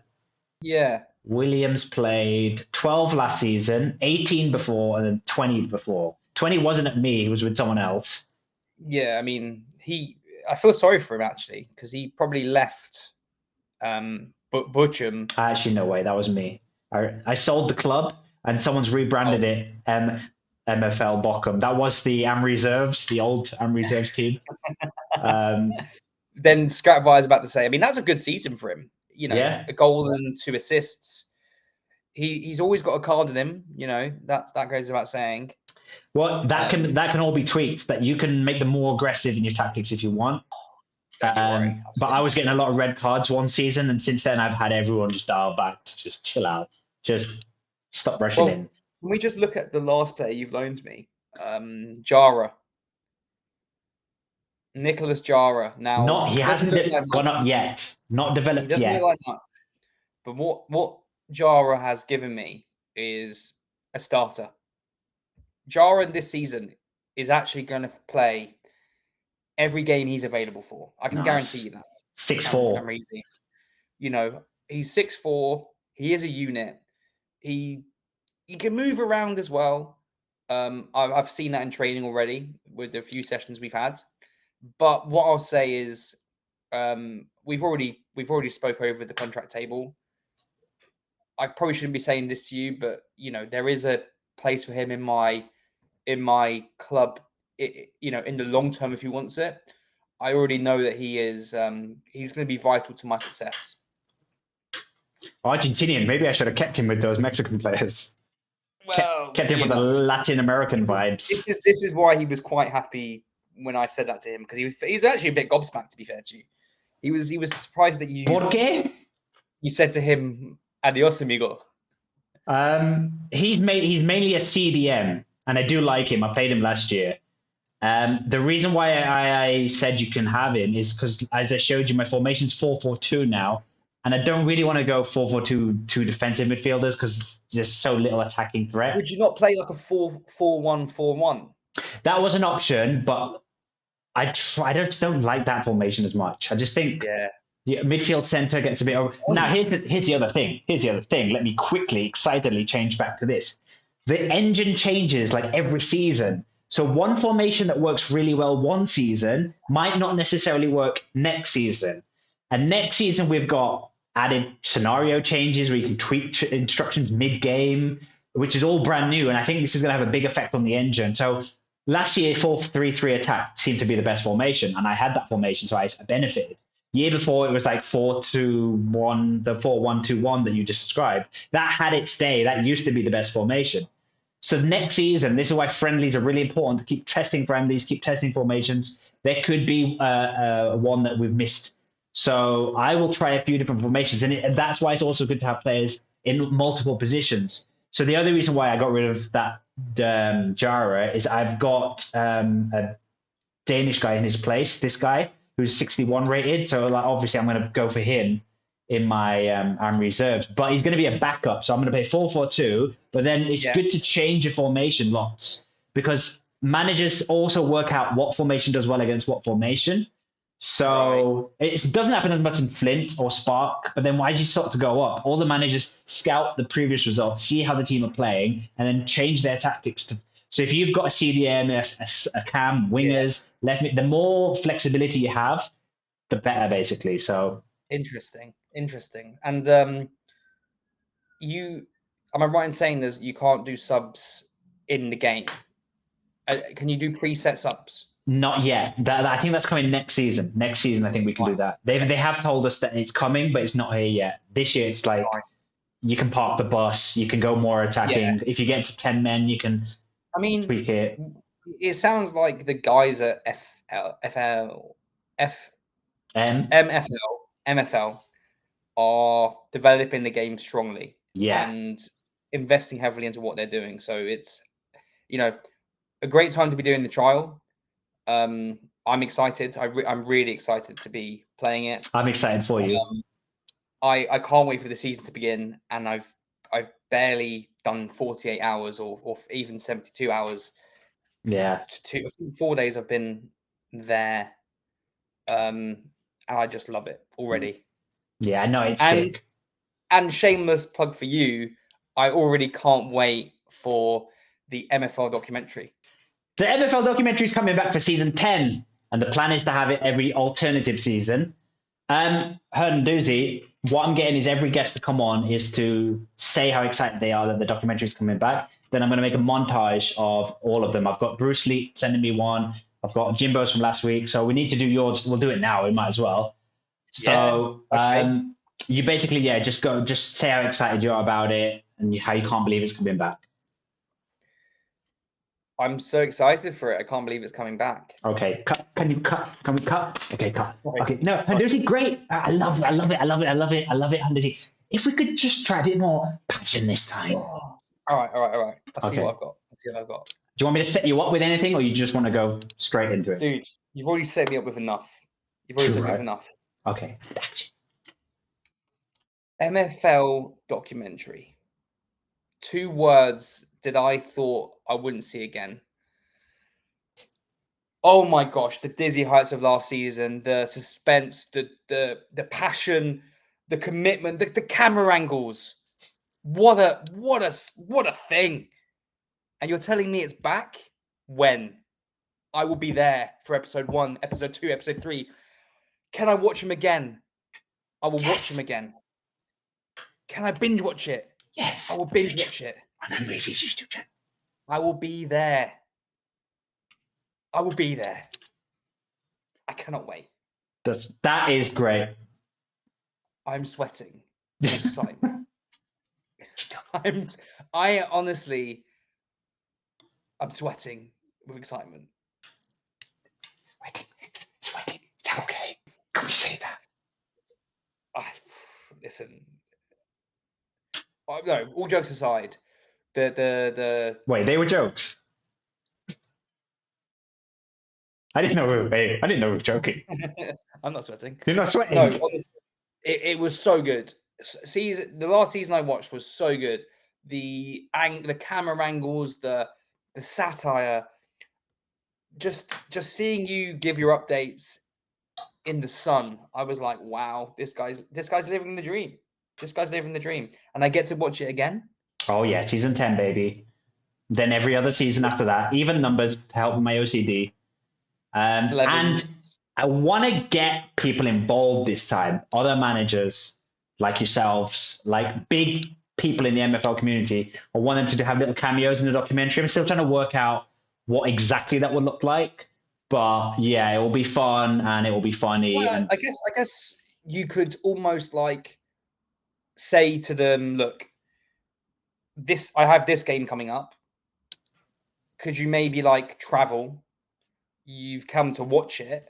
Yeah. Williams played 12 last season, 18 before, and then 20 before. 20 wasn't at me, he was with someone else. Yeah, I mean, I feel sorry for him, actually, because he probably left Butcham. Actually, no way, that was me. I sold the club, and someone's rebranded it MFL Bochum. That was the Am Reserves, the old Am Reserves team. Then Stratvire is about to say, I mean, that's a good season for him. A goal and 2 assists. He's always got a card in him. That goes without saying. Well, that can all be tweaked. That you can make them more aggressive in your tactics if you want. But I was getting a lot of red cards one season, and since then I've had everyone just dial back to just chill out, just stop rushing in. Can we just look at the last player you've loaned me, Jara? Nicholas Jara. Now he hasn't gone up yet. Not developed yet. Look like that. But what Jara has given me is a starter. Jara this season is actually going to play every game he's available for. I can guarantee you that. 6'4". He's 6'4". He is a unit. He can move around as well. I've seen that in training already with the few sessions we've had. But what I'll say is, we've already spoke over the contract table. I probably shouldn't be saying this to you, but there is a place for him in my club. In the long term, if he wants it. I already know that he is. He's going to be vital to my success. Argentinian. Maybe I should have kept him with those Mexican players. Well, kept him with the Latin American vibes. This is why he was quite happy when I said that to him, because he's actually a bit gobsmacked, to be fair to you. He was surprised that you. ¿Por qué? You said to him, "Adios, amigo." He's mainly a CDM, and I do like him. I played him last year. The reason why I said you can have him is because, as I showed you, my formation's 4-4-2 now, and I don't really want to go 4-4-2 two defensive midfielders because there's so little attacking threat. Would you not play like a 4-4-1-4-1? That was an option, but I just don't like that formation as much. I just think midfield center gets a bit over. Now here's the other thing. Let me quickly, excitedly change back to this. The engine changes like every season. So one formation that works really well one season might not necessarily work next season. And next season we've got added scenario changes where you can tweak instructions mid-game, which is all brand new. And I think this is going to have a big effect on the engine. So last year, 4-3-3 attack seemed to be the best formation, and I had that formation, so I benefited. Year before, it was like 4-2-1, the 4-1-2-1 that you just described. That had its day. That used to be the best formation. So next season, this is why friendlies are really important, to keep testing friendlies, keep testing formations. There could be one that we've missed. So I will try a few different formations, and that's why it's also good to have players in multiple positions. So the other reason why I got rid of that Jara is I've got a Danish guy in his place. This guy who's 61 rated. So like obviously I'm going to go for him in my reserves, but he's going to be a backup. So I'm going to play 4-4-2. But then it's good to change your formation lots because managers also work out what formation does well against what formation. So it doesn't happen as much in Flint or Spark, but then as you start to go up, all the managers scout the previous results, see how the team are playing, and then change their tactics to. So if you've got a CDM, a cam, wingers, left mid, the more flexibility you have, the better, basically. So interesting. And you, am I right in saying that you can't do subs in the game? Can you do preset subs? not yet. I think that's coming next season. Next season, I think we can do that. They have told us that it's coming, but it's not here yet. This year, it's like you can park the bus, you can go more attacking. Yeah. If you get to 10 men, you can tweak it. It sounds like the guys at MFL are developing the game strongly and investing heavily into what they're doing. So it's, a great time to be doing the trial. I'm excited. I'm really excited to be playing it. I'm excited for you. I can't wait for the season to begin, and I've barely done 48 hours or even 72 hours. Yeah. 4 days I've been there, and I just love it already. Yeah, I know it's sick. And shameless plug for you, I already can't wait for the MFL documentary. The MFL documentary is coming back for season 10, and the plan is to have it every alternative season. Herndouzi, what I'm getting is every guest to come on is to say how excited they are that the documentary is coming back. Then I'm going to make a montage of all of them. I've got Bruce Lee sending me one. I've got Jimbo's from last week. So we need to do yours. We'll do it now. We might as well. So you basically, just say how excited you are about it and how you can't believe it's coming back. I'm so excited for it. I can't believe it's coming back. Okay, cut. Can we cut? Okay, cut. Okay, no, Herndouzi, great. I love it, Herndouzi. If we could just try a bit more passion this time. All right. I'll see what I've got. Do you want me to set you up with anything, or you just want to go straight into it? Dude, you've already set me up with enough. Okay. MFL documentary. 2 words that I thought I wouldn't see again. Oh my gosh, the dizzy heights of last season, the suspense, the passion, the commitment, the camera angles. What a thing. And you're telling me it's back? When? I will be there for episode 1, episode 2, episode 3. Can I watch him again? I will watch him again. Can I binge watch it? Yes. I will binge watch it. On Amreezy's YouTube channel. I will be there. I cannot wait. That is great. I'm sweating with excitement. I'm sweating with excitement. Sweating. Is that okay? Can we say that? Listen. No, all jokes aside, the Wait, they were jokes. I didn't know we were joking. I'm not sweating. You're not sweating. No, honestly, it was so good. The last season I watched was so good. The camera angles, the satire, just seeing you give your updates in the sun, I was like, wow, this guy's living the dream. And I get to watch it again. Oh yeah, season 10, baby. Then every other season after that, even numbers to help with my OCD. And I want to get people involved this time. Other managers like yourselves, like big people in the MFL community. I want them to have little cameos in the documentary. I'm still trying to work out what exactly that would look like. But yeah, it will be fun and it will be funny. Well, I guess you could almost like say to them, look, I have this game coming up. Could you maybe like travel? You've come to watch it.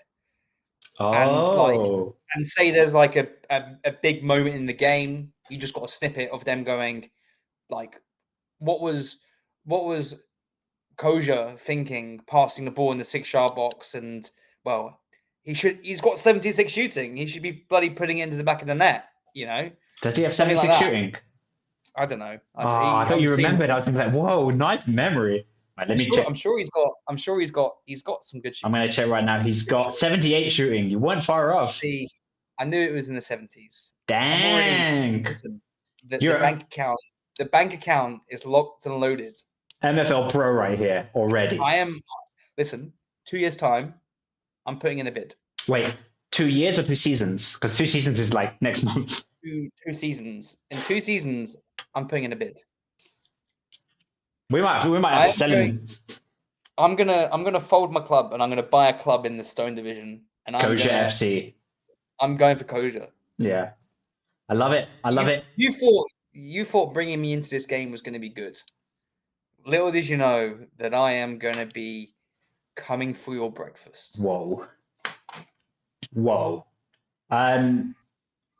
And say there's like a big moment in the game. You just got a snippet of them going like, what was Koja thinking, passing the ball in the 6-yard box, and well, he's got 76 shooting. He should be bloody putting it into the back of the net. You know, Does he have something 76 like that. shooting? I don't know. I thought you remembered. I was thinking like, whoa, nice memory. Right, let me check. I'm sure he's got some good shooting. I'm going to check right now. He's got 78 shooting. You weren't far off. See, I knew it was in the 70s. Dang. Listen, the bank account is locked and loaded. MFL Pro right here already. Listen, 2 years time, I'm putting in a bid. Wait, 2 years or 2 seasons? Because 2 seasons is like next month. Two seasons. In 2 seasons, I'm putting in a bid. We might have to sell him. I'm gonna fold my club and I'm gonna buy a club in the Stone division. And Koja FC. I'm going for Koja. Yeah, I love it. You thought bringing me into this game was going to be good. Little did you know that I am going to be coming for your breakfast. Whoa. No, I'm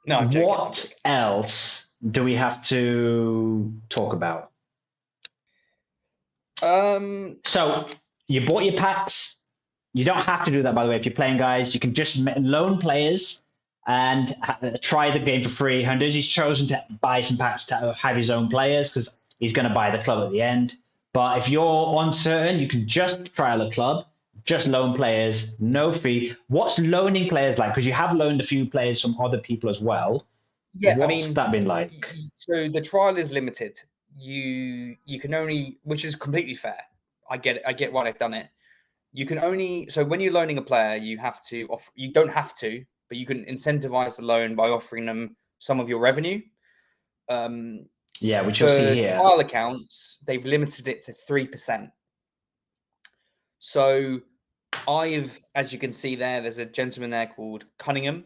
joking. What else do we have to talk about? So you bought your packs. You don't have to do that, by the way. If you're playing, guys, you can just loan players and try the game for free. Herndouzi's chosen to buy some packs to have his own players because he's going to buy the club at the end. But if you're uncertain, you can just trial a club, just loan players, no fee. What's loaning players like? Because you have loaned a few players from other people as well. Yeah, What's that been like? So the trial is limited. You can only, which is completely fair. I get it. I get why they've done it. You can only, so when you're loaning a player, you have to offer, you don't have to, but you can incentivize the loan by offering them some of your revenue. Yeah, which you'll see here. For trial accounts, they've limited it to 3%. So as you can see there's a gentleman there called Cunningham.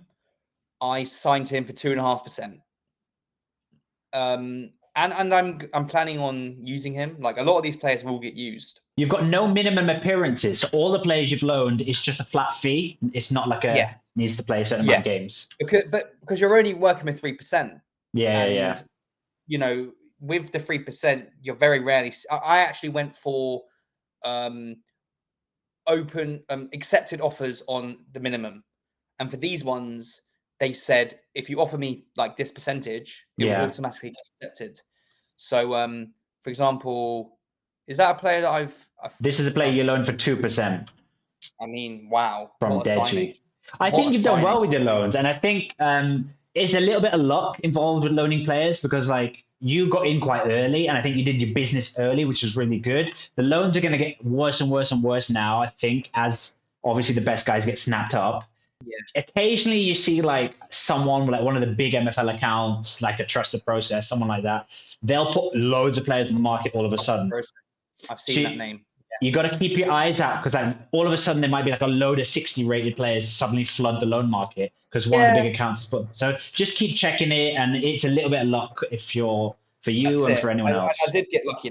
I signed him for 2.5%. And I'm planning on using him. Like a lot of these players will get used. You've got no minimum appearances. So all the players you've loaned is just a flat fee. It's not like needs to play a certain amount of games. Because you're only working with 3%. Yeah. You know, with the 3%, you're very rarely. I actually went for accepted offers on the minimum, and for these ones, they said if you offer me like this percentage, it will automatically get accepted. So, for example, is that a player that I've this is a player you loaned for 2%. I mean, wow. From Deji. I think you've done well with your loans, and I think it's a little bit of luck involved with loaning players because like you got in quite early, and I think you did your business early, which is really good. The loans are going to get worse and worse and worse now, I think, as obviously the best guys get snapped up. Yeah. Occasionally you see like someone like one of the big MFL accounts, like a Trusted Process, someone like that. They'll put loads of players on the market all of a sudden. I've seen that name. You got to keep your eyes out because like, all of a sudden there might be like a load of 60 rated players suddenly flood the loan market because one of the big accounts put. So just keep checking it, and it's a little bit of luck if you're for you and for anyone else. I did get lucky.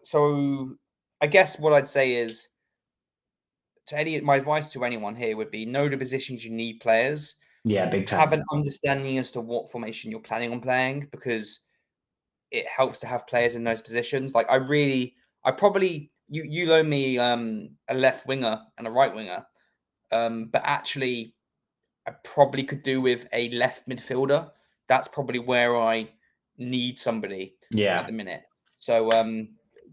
So I guess what I'd say is my advice to anyone here would be know the positions you need players. Yeah, big time. Have an understanding as to what formation you're planning on playing because it helps to have players in those positions. Like you loan me a left winger and a right winger, but actually I probably could do with a left midfielder. That's probably where I need somebody at the minute. So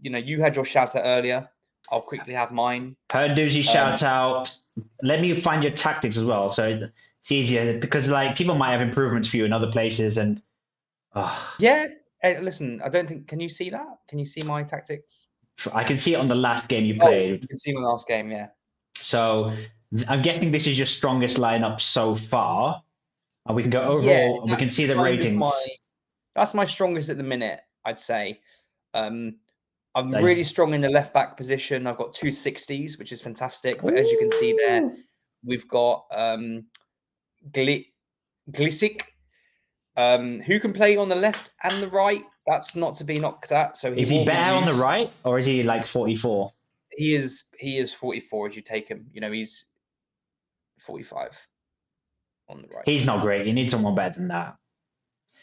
you had your shout out earlier. I'll quickly have mine. Herndouzi shout out. Let me find your tactics as well, so it's easier because like people might have improvements for you in other places and. Yeah. Hey, listen, I don't think. Can you see that? Can you see my tactics? I can see it on the last game you played. You can see my last game, yeah. So I'm guessing this is your strongest lineup so far. And we can go overall and we can see the ratings. That's my strongest at the minute, I'd say. I'm really strong in the left back position. I've got 260s, which is fantastic. But as you can see there, we've got Glisic, who can play on the left and the right. That's not to be knocked at. So is he better on the right, or is he like 44? He is 44 as you take him. He's 45 on the right. He's not great. You need someone better than that.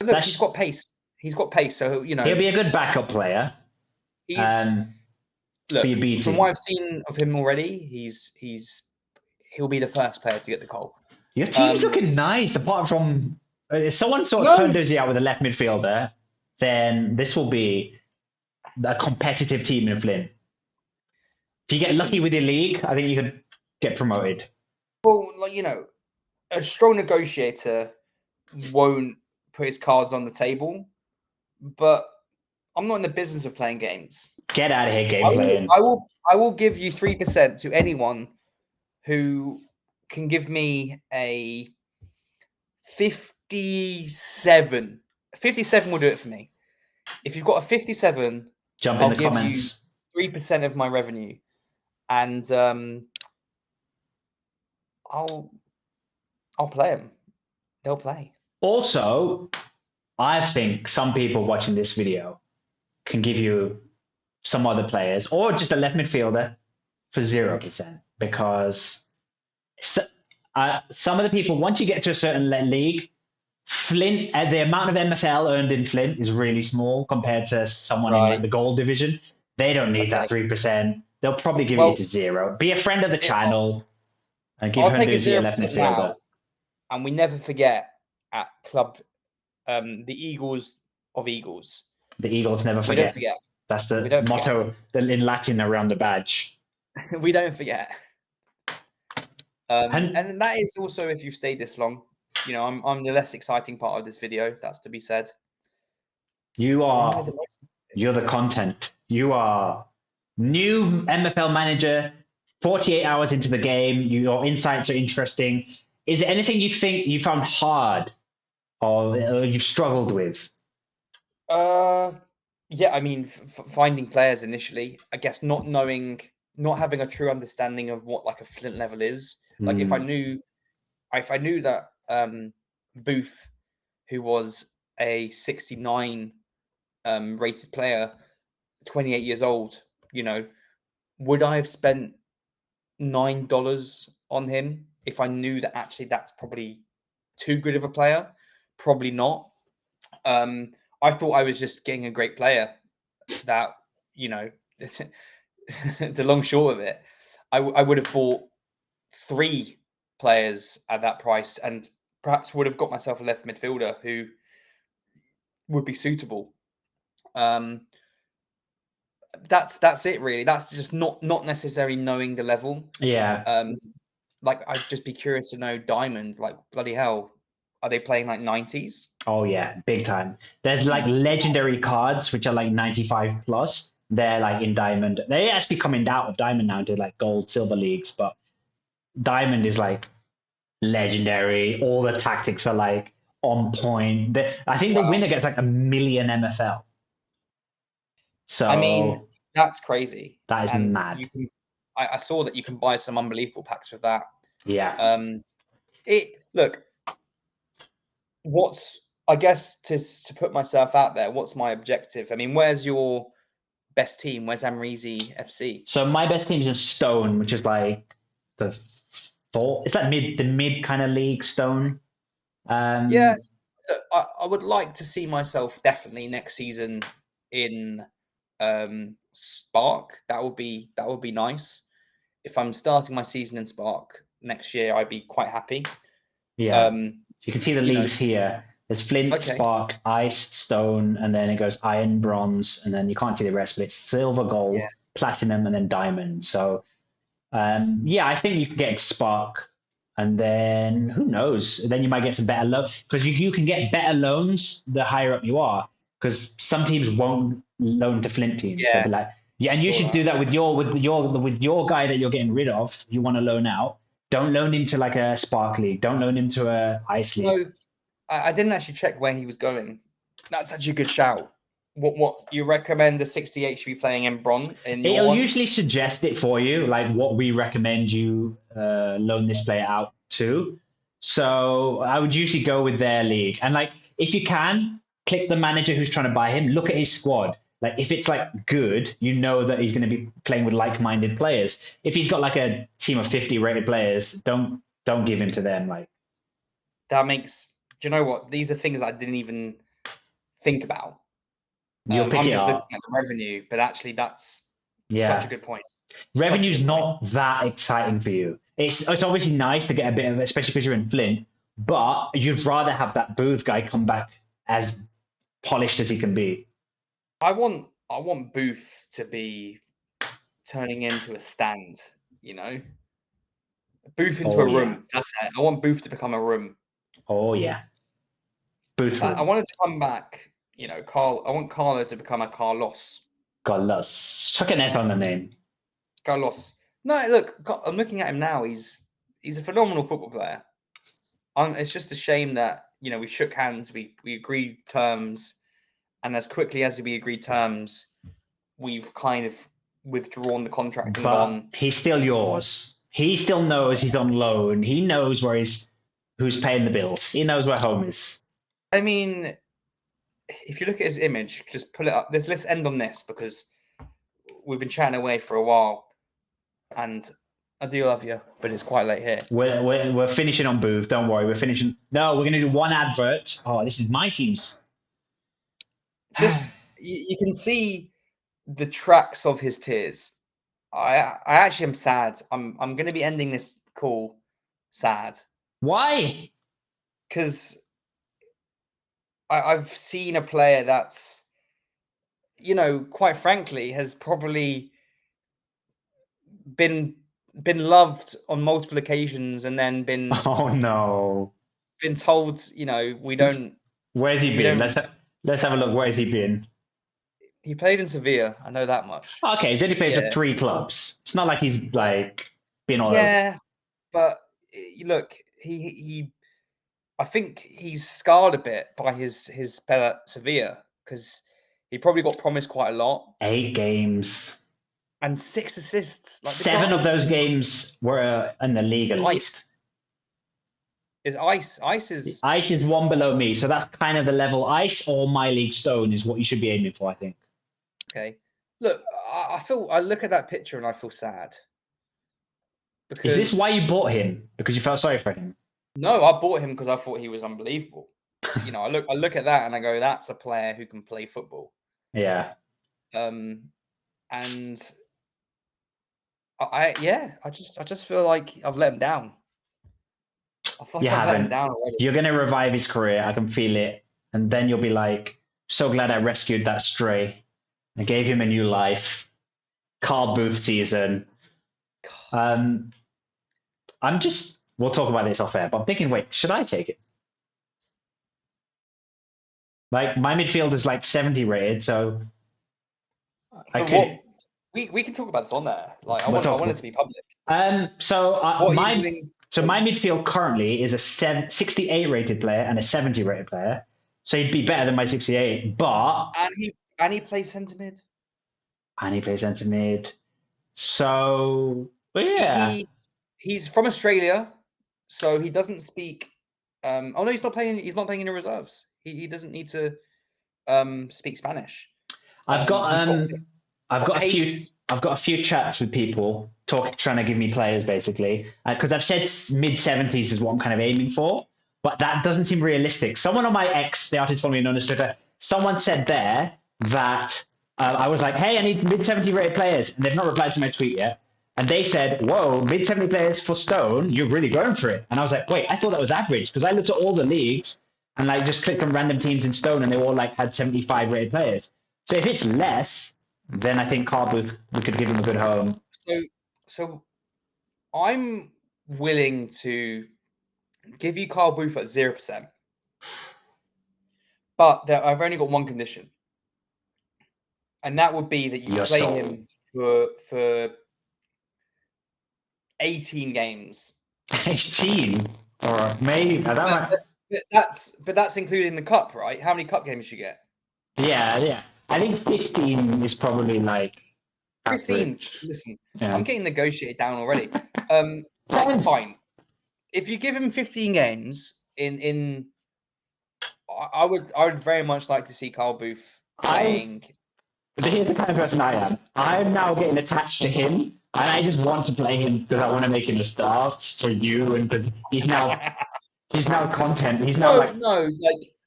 Look, he's got pace. So he'll be a good backup player. look, for your B from team. what I've seen of him already, he'll be the first player to get the call. Your team's looking nice, apart from if someone sorts No. Herndouzi out with a left midfielder, then this will be a competitive team in Flint. If you get lucky with your league, I think you could get promoted. Well, like, a strong negotiator won't put his cards on the table, but I'm not in the business of playing games. Get out of here, game playing. I will give you 3% to anyone who can give me a 57. 57 will do it for me. If you've got a 57, Jump I'll in the give comments. you 3% of my revenue, and I'll play them. They'll play. Also, I think some people watching this video can give you some other players or just a left midfielder for 0%, because some of the people, once you get to a certain league, Flint, the amount of MFL earned in Flint is really small compared to someone in like the gold division. They don't need that 3%. They'll probably give you to 0. Be a friend of the channel and give Herndouzi a left midfielder. Now, and we never forget at club, the Eagles of Eagles. The Eagles never forget. We don't forget. That's the motto in Latin around the badge. We don't forget. And that is also, if you've stayed this long, I'm the less exciting part of this video. That's to be said. You're the content. You are new MFL manager, 48 hours into the game. Your insights are interesting. Is there anything you think you found hard or you've struggled with? Yeah, I mean, finding players initially, I guess not having a true understanding of what like a Flint level is. Like if I knew that Booth, who was a 69 rated player, 28 years old, would I have spent $9 on him if I knew that actually that's probably too good of a player? Probably not. I thought I was just getting a great player. That, the long short of it, I would have bought 3 players at that price and perhaps would have got myself a left midfielder who would be suitable. That's it really. That's just not necessarily knowing the level. Yeah. Like I'd just be curious to know Diamond, like bloody hell, are they playing like 90s? Oh yeah, big time. There's like legendary cards which are like 95 plus. They're like in Diamond. They're actually coming out of Diamond now to like gold, silver leagues, but Diamond is like legendary. All the tactics are like on point. I think the winner gets like 1 million MFL. So I mean, that's crazy. That is mad. I saw that you can buy some unbelievable packs with that. Yeah. Look, I guess to put myself out there, what's my objective? I mean, where's your best team? Where's Amreezy FC? So my best team is in Stone, which is like the 4. It's like the mid kind of league, Stone. Yeah, I would like to see myself definitely next season in Spark. That would be nice. If I'm starting my season in Spark next year, I'd be quite happy. Yeah. You can see the leagues here. There's Flint, Spark, Ice, Stone, and then it goes Iron, Bronze, and then you can't see the rest, but it's Silver, Gold, Platinum, and then Diamond. So, I think you can get Spark, and then who knows? Then you might get some better loans, because you can get better loans the higher up you are, because some teams won't loan to Flint teams. They'll be like, and you should do that with your guy that you're getting rid of. You want to loan out. Don't loan him to like a Spark League. Don't loan him to a Ice League. No, I didn't actually check where he was going. That's actually a good shout. What you recommend the 68 should be playing in Bron? It'll usually suggest it for you, like what we recommend you loan this player out to. So I would usually go with their league. And like, if you can, click the manager who's trying to buy him. Look at his squad. Like if it's like good, you know that he's going to be playing with like-minded players. If he's got like a team of 50 rated players, don't give him to them. Like that makes. Do you know what? These are things I didn't even think about. You'll pick I'm it just up. looking at the revenue, but actually that's Yeah. Such a good point. Revenue's not that exciting for you. It's obviously nice to get a bit of, especially because you're in Flint, but you'd rather have that Booth guy come back as polished as he can be. I want Booth to be turning into a stand, you know? Booth into a room. That's it. I want Booth to become a room. Oh yeah. Booth room. I wanted to come back, you know, I want Carlo to become a Carlos. Carlos. Chuck an S on the name. Carlos. No, look, I'm looking at him now. He's a phenomenal football player. It's just a shame that, you know, we shook hands, we agreed terms, and as quickly as we agreed terms, we've kind of withdrawn the contract and But gone. he's still yours. He still knows he's on loan. He knows who's paying the bills. He knows where home is. I mean, if you look at his image, just pull it up. Let's end on this because we've been chatting away for a while, and I do love you, but it's quite late here. We're finishing on Booth. Don't worry, we're finishing. No, we're going to do one advert. Oh, this is my team's. Just you can see the tracks of his tears. I actually am sad. I'm going to be ending this call sad. Why? Because I've seen a player that's, you know, quite frankly, has probably been loved on multiple occasions and then been told, you know, we don't. Where's he been? Let's have a look. Where's he been? He played in Sevilla. I know that much. Okay, he's only played for 3 clubs. It's not like he's like been all over. Yeah, but look, he I think he's scarred a bit by his spell at Sevilla because he probably got promised quite a lot. 8 games. And 6 assists. Like 7 of those games were in the league at least. Is Ice is 1 below me, so that's kind of the level. Ice or My League Stone is what you should be aiming for, I think. Okay. Look, I look at that picture and I feel sad. Is this why you bought him? Because you felt sorry for him? No, I bought him because I thought he was unbelievable. You know, I look at that and I go, that's a player who can play football. Yeah. And I just feel like I've let him down. I feel like I've let him down already. You're gonna revive his career. I can feel it, and then you'll be like, so glad I rescued that stray. I gave him a new life. Carl Booth season. We'll talk about this off air, but I'm thinking, wait, should I take it? Like, my midfield is like 70 rated, so I could. We can talk about this on there. Like, I want it to be public. So my midfield currently is a 68 rated player and a 70 rated player. So he'd be better than my 68, but and he plays centre mid. And he plays centre mid. So yeah, he's from Australia, so he doesn't speak. Oh no, he's not playing. He's not playing in the reserves. He doesn't need to speak Spanish. I've got a few chats with people trying to give me players basically because I've said mid 70s is what I'm kind of aiming for, but that doesn't seem realistic. Someone on my the artist following on Twitter, someone said there that I was like, hey, I need mid 70 rated players, and they've not replied to my tweet yet. And they said, whoa, mid 70 players for Stone, you're really going for it. And I was like, wait, I thought that was average because I looked at all the leagues and like just clicked on random teams in Stone and they all like had 75 rated players. So if it's less, then I think Carl Booth, we could give him a good home. So I'm willing to give you Carl Booth at 0%. But I've only got one condition. And that would be that you play him for 18 games. 18? Or maybe, I don't know. But that's including the cup, right? How many cup games you get? Yeah. I think 15 is probably like 15. average. Listen, yeah. I'm getting negotiated down already. Fine. If you give him 15 games I would very much like to see Carl Booth playing. Here's the kind of person I am. I'm now getting attached to him, and I just want to play him because I want to make him a star for you, and because he's now content. He's now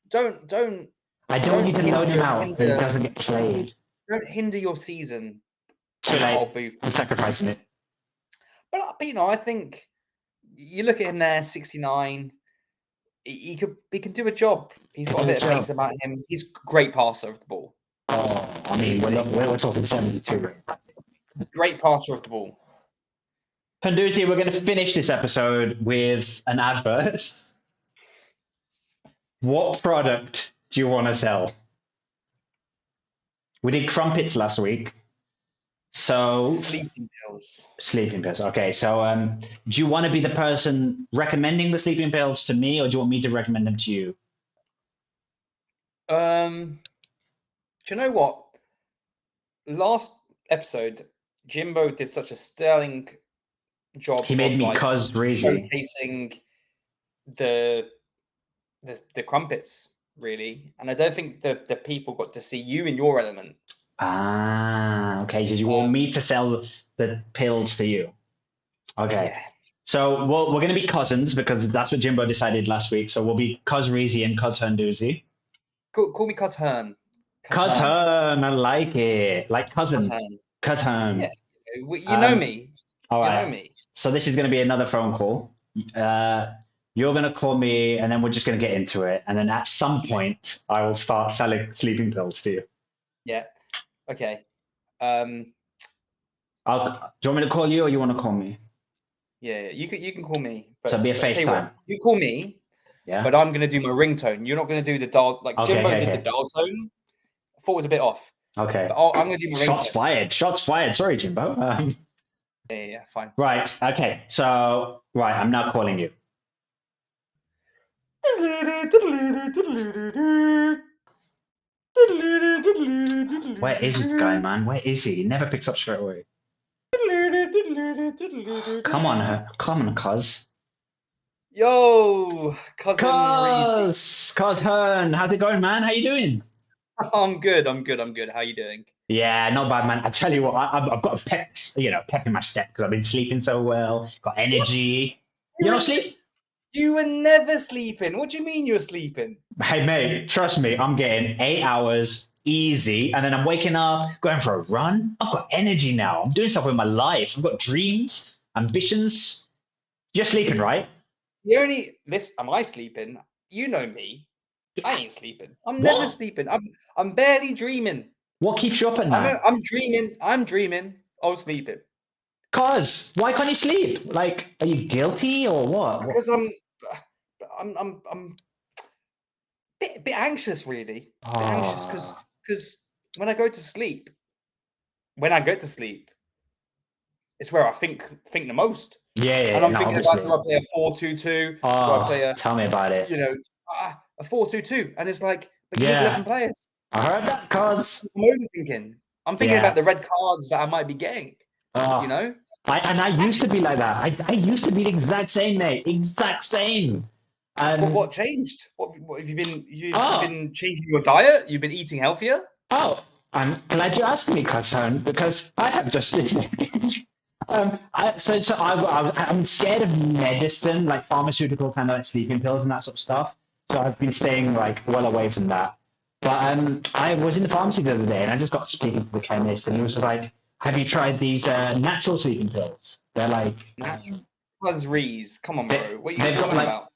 don't. I don't need to load him out, but he doesn't get played. Don't hinder your season Too in the whole late. booth. I'm sacrificing it. But I think you look at him there, 69. He can do a job. He's got a bit of pace about him. He's a great passer of the ball. Oh, I mean, we're talking 72. Great passer of the ball. Herndouzi, we're going to finish this episode with an advert. What product do you want to sell? We did crumpets last week. So Sleeping pills. Okay, so do you want to be the person recommending the sleeping pills to me, or do you want me to recommend them to you? Do you know what? Last episode, Jimbo did such a sterling job. He made of, me like, showcasing the crumpets, really, and I don't think the people got to see you in your element. Okay. Did you want me to sell the pills to you? Okay. Yeah. So we're going to be cousins because that's what Jimbo decided last week. So we'll be Cuz Reezy and Cuz Herndouzi. Call me Cuz Hern. Cuz Hern, I like it. Like cousin. Cuz Hern. Yeah. You know me. All right. You know me. So this is going to be another phone call. You're going to call me, and then we're just going to get into it. And then at some point, I will start selling sleeping pills to you. Yeah. Okay. Do you want me to call you, or you want to call me? Yeah. You can call me. But, So it'll be a FaceTime. You call me. Yeah. But I'm going to do my ringtone. You're not going to do the dial. Like Jimbo did the dial tone. I thought it was a bit off. Okay. But I'm going to do my ringtone. Shots fired. Sorry, Jimbo. Yeah, fine. Right. Okay. So, right. I'm now calling you. Where is this guy, man? Where is he? He never picks up straight away. Come on, cuz. Yo, cousin Cuz Hearn, how's it going, man? How you doing? I'm good. How you doing? Yeah, not bad, man. I tell you what, I've got a pep in my step because I've been sleeping so well. Got energy. What? You not sleep? You were never sleeping. What do you mean you were sleeping? Hey, mate, trust me, I'm getting 8 hours easy, and then I'm waking up, going for a run. I've got energy now. I'm doing stuff with my life. I've got dreams, ambitions. You're sleeping, right? Am I sleeping? You know me. I ain't sleeping. I'm never sleeping. I'm barely dreaming. What keeps you up at night? I'm dreaming. I was sleeping. Cause why can't you sleep? Like, are you guilty or what? Because I'm bit anxious, really. Bit anxious because when I go to sleep, it's where I think the most. Yeah. And I'm thinking about, do I play a 4-2-2? Do I play tell me about it. A 4-2-2, and it's like, but you have 11 players. I heard that, cause I'm overthinking. I'm thinking about the red cards that I might be getting. I used to be like that. I used to be the exact same, mate. Exact same. But what changed? What have you been? You've been changing your diet. You've been eating healthier. Oh, I'm glad you asked me, Cousin, because I have just. I'm scared of medicine, like pharmaceutical kind of like sleeping pills and that sort of stuff. So I've been staying like well away from that. But I was in the pharmacy the other day, and I just got speaking to the chemist, and he was like, "Have you tried these natural sleeping pills? They're like natural Rees. Come on, bro. What are you talking about?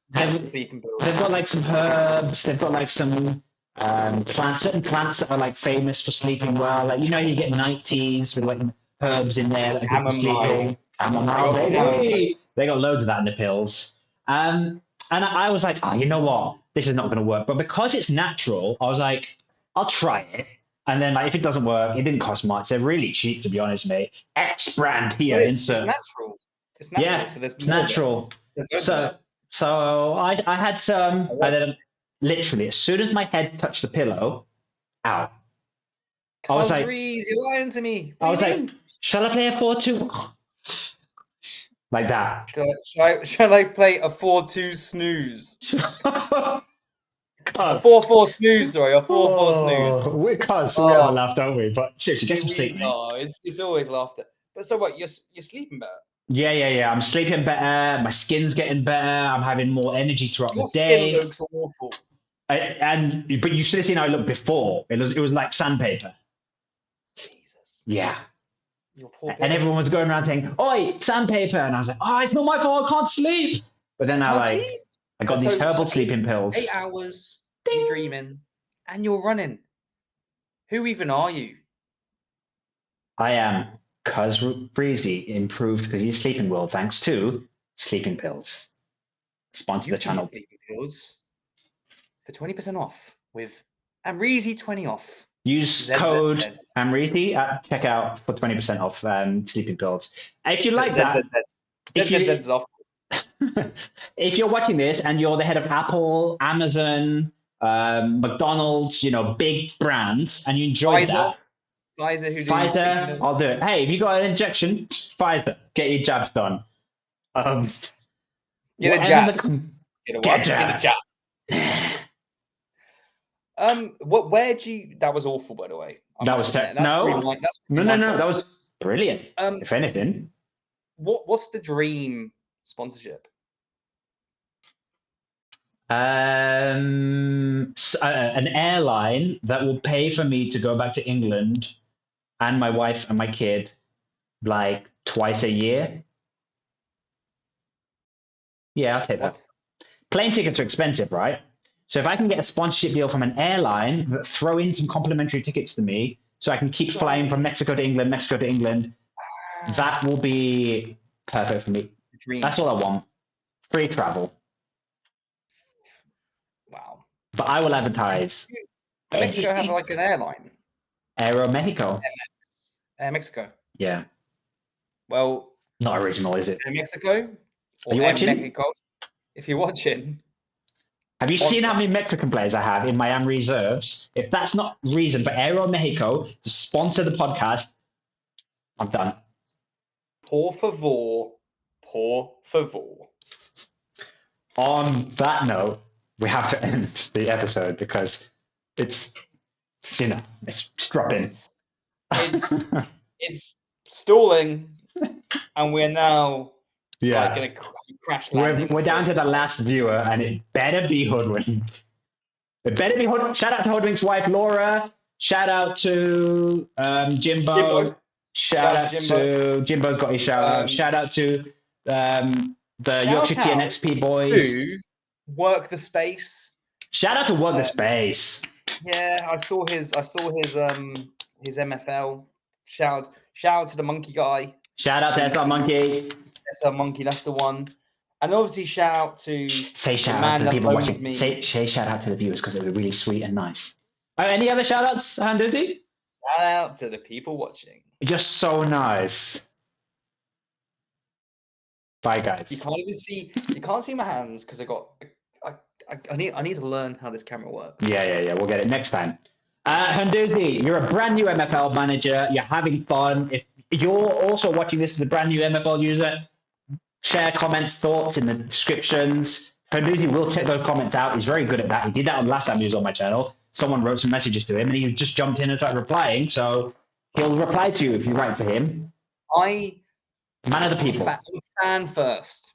Sleeping pills. They've got like some herbs. They've got like some certain plants that are like famous for sleeping well. Like you get night teas with like herbs in there that are good for sleeping. Chamomile, baby. They got loads of that in the pills. And I was like, you know what? This is not going to work. But because it's natural, I was like, I'll try it. And then, like, if it doesn't work, it didn't cost much. They're really cheap, to be honest, mate. X brand here. It's natural. It's natural. Yeah, so there's it's natural. So I had some. And then, literally, as soon as my head touched the pillow, out. I was like, you're lying to me. I was like, shall I play a 4-2? Like that. Shall I play a 4-2 snooze? A 4-4 snooze, sorry, a 4-4 snooze. We can't, so we have a laugh, don't we? But seriously, get some sleep. No, it's always laughter. But so what? You're sleeping better. Yeah. I'm sleeping better. My skin's getting better. I'm having more energy throughout the day. Your skin looks awful. But you should have seen how I looked before. It was like sandpaper. Jesus. Yeah. Your poor And baby. everyone was going around saying, "Oi, sandpaper!" And I was like, "Oh, it's not my fault. I can't sleep." But then Can't sleep? I got these herbal sleeping pills. 8 hours, you're dreaming, and you're running. Who even are you? I am Cuz Breezy, improved because he's sleeping well thanks to sleeping pills. Sponsor the You can channel. get sleeping pills for 20% off with Amreezy 20 off. Use ZZZ. code Amreezy at checkout for 20% off sleeping pills. And if you like that, ZZZ's off. if you're watching this and you're the head of Apple, Amazon, McDonald's, big brands, and you enjoyed that, Pfizer, who do Pfizer, I'll do it. Hey, if you got an injection, Pfizer, get your jabs done. Get a jab. Get a jab. Where do you? That was awful, by the way. That was no. That was brilliant. If anything, what's the dream sponsorship? An airline that will pay for me to go back to England and my wife and my kid like twice a year. Yeah, I'll take that. Plane tickets are expensive, right? So if I can get a sponsorship deal from an airline that throw in some complimentary tickets to me so I can keep flying from Mexico to England, that will be perfect for me. Dream. That's all I want. Free travel. Wow. But I will advertise. Does Mexico have like an airline? Aero Mexico. Air Mexico. Yeah. Well, not original, is it? Air Mexico? Are you watching? Mexico, if you're watching. Have you seen how many Mexican players I have in my reserves? If that's not reason for Aero Mexico to sponsor the podcast, I'm done. Por favor. Por favor. On that note, we have to end the episode because it's dropping. It's stalling, and we're now going to crash landing. We're down to the last viewer, and it better be Hoodwink. It better be Hoodwink. Shout out to Hoodwink's wife, Laura. Shout out to Jimbo. Shout out to Jimbo's got his shout out. Shout out to the Yorkshire TNXP boys. Work the space. Shout out to Work the Space. Yeah, I saw his MFL. Shout out to the monkey guy. Shout out to SR Monkey. SR Monkey, that's the one. And obviously shout out to shout out to the people watching. Say shout out to the viewers because it was really sweet and nice. Any other shout outs, Herndouzi? Shout out to the people watching. You're so nice. Bye guys. You can't see my hands because I need to learn how this camera works. Yeah. We'll get it next time. Herndouzi, you're a brand new MFL manager. You're having fun. If you're also watching this as a brand new MFL user, share comments, thoughts in the descriptions. Herndouzi will check those comments out. He's very good at that. He did that last time he was on my channel. Someone wrote some messages to him and he just jumped in and started replying. So he'll reply to you if you write to him. Man of the people. I'm a fan first.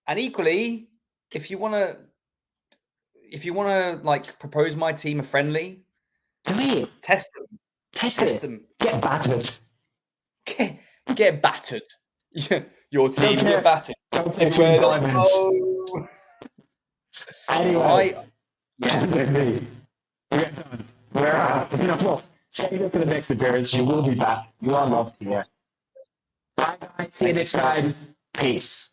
And equally, if you wanna like propose my team a friendly, to me, test them. Test them. Get battered. Get battered. Your team get battered. Don't play with diamonds. Anyway, we're out. Save it for the next appearance. You will be back. You are loved here. Bye guys. See you next time. Peace.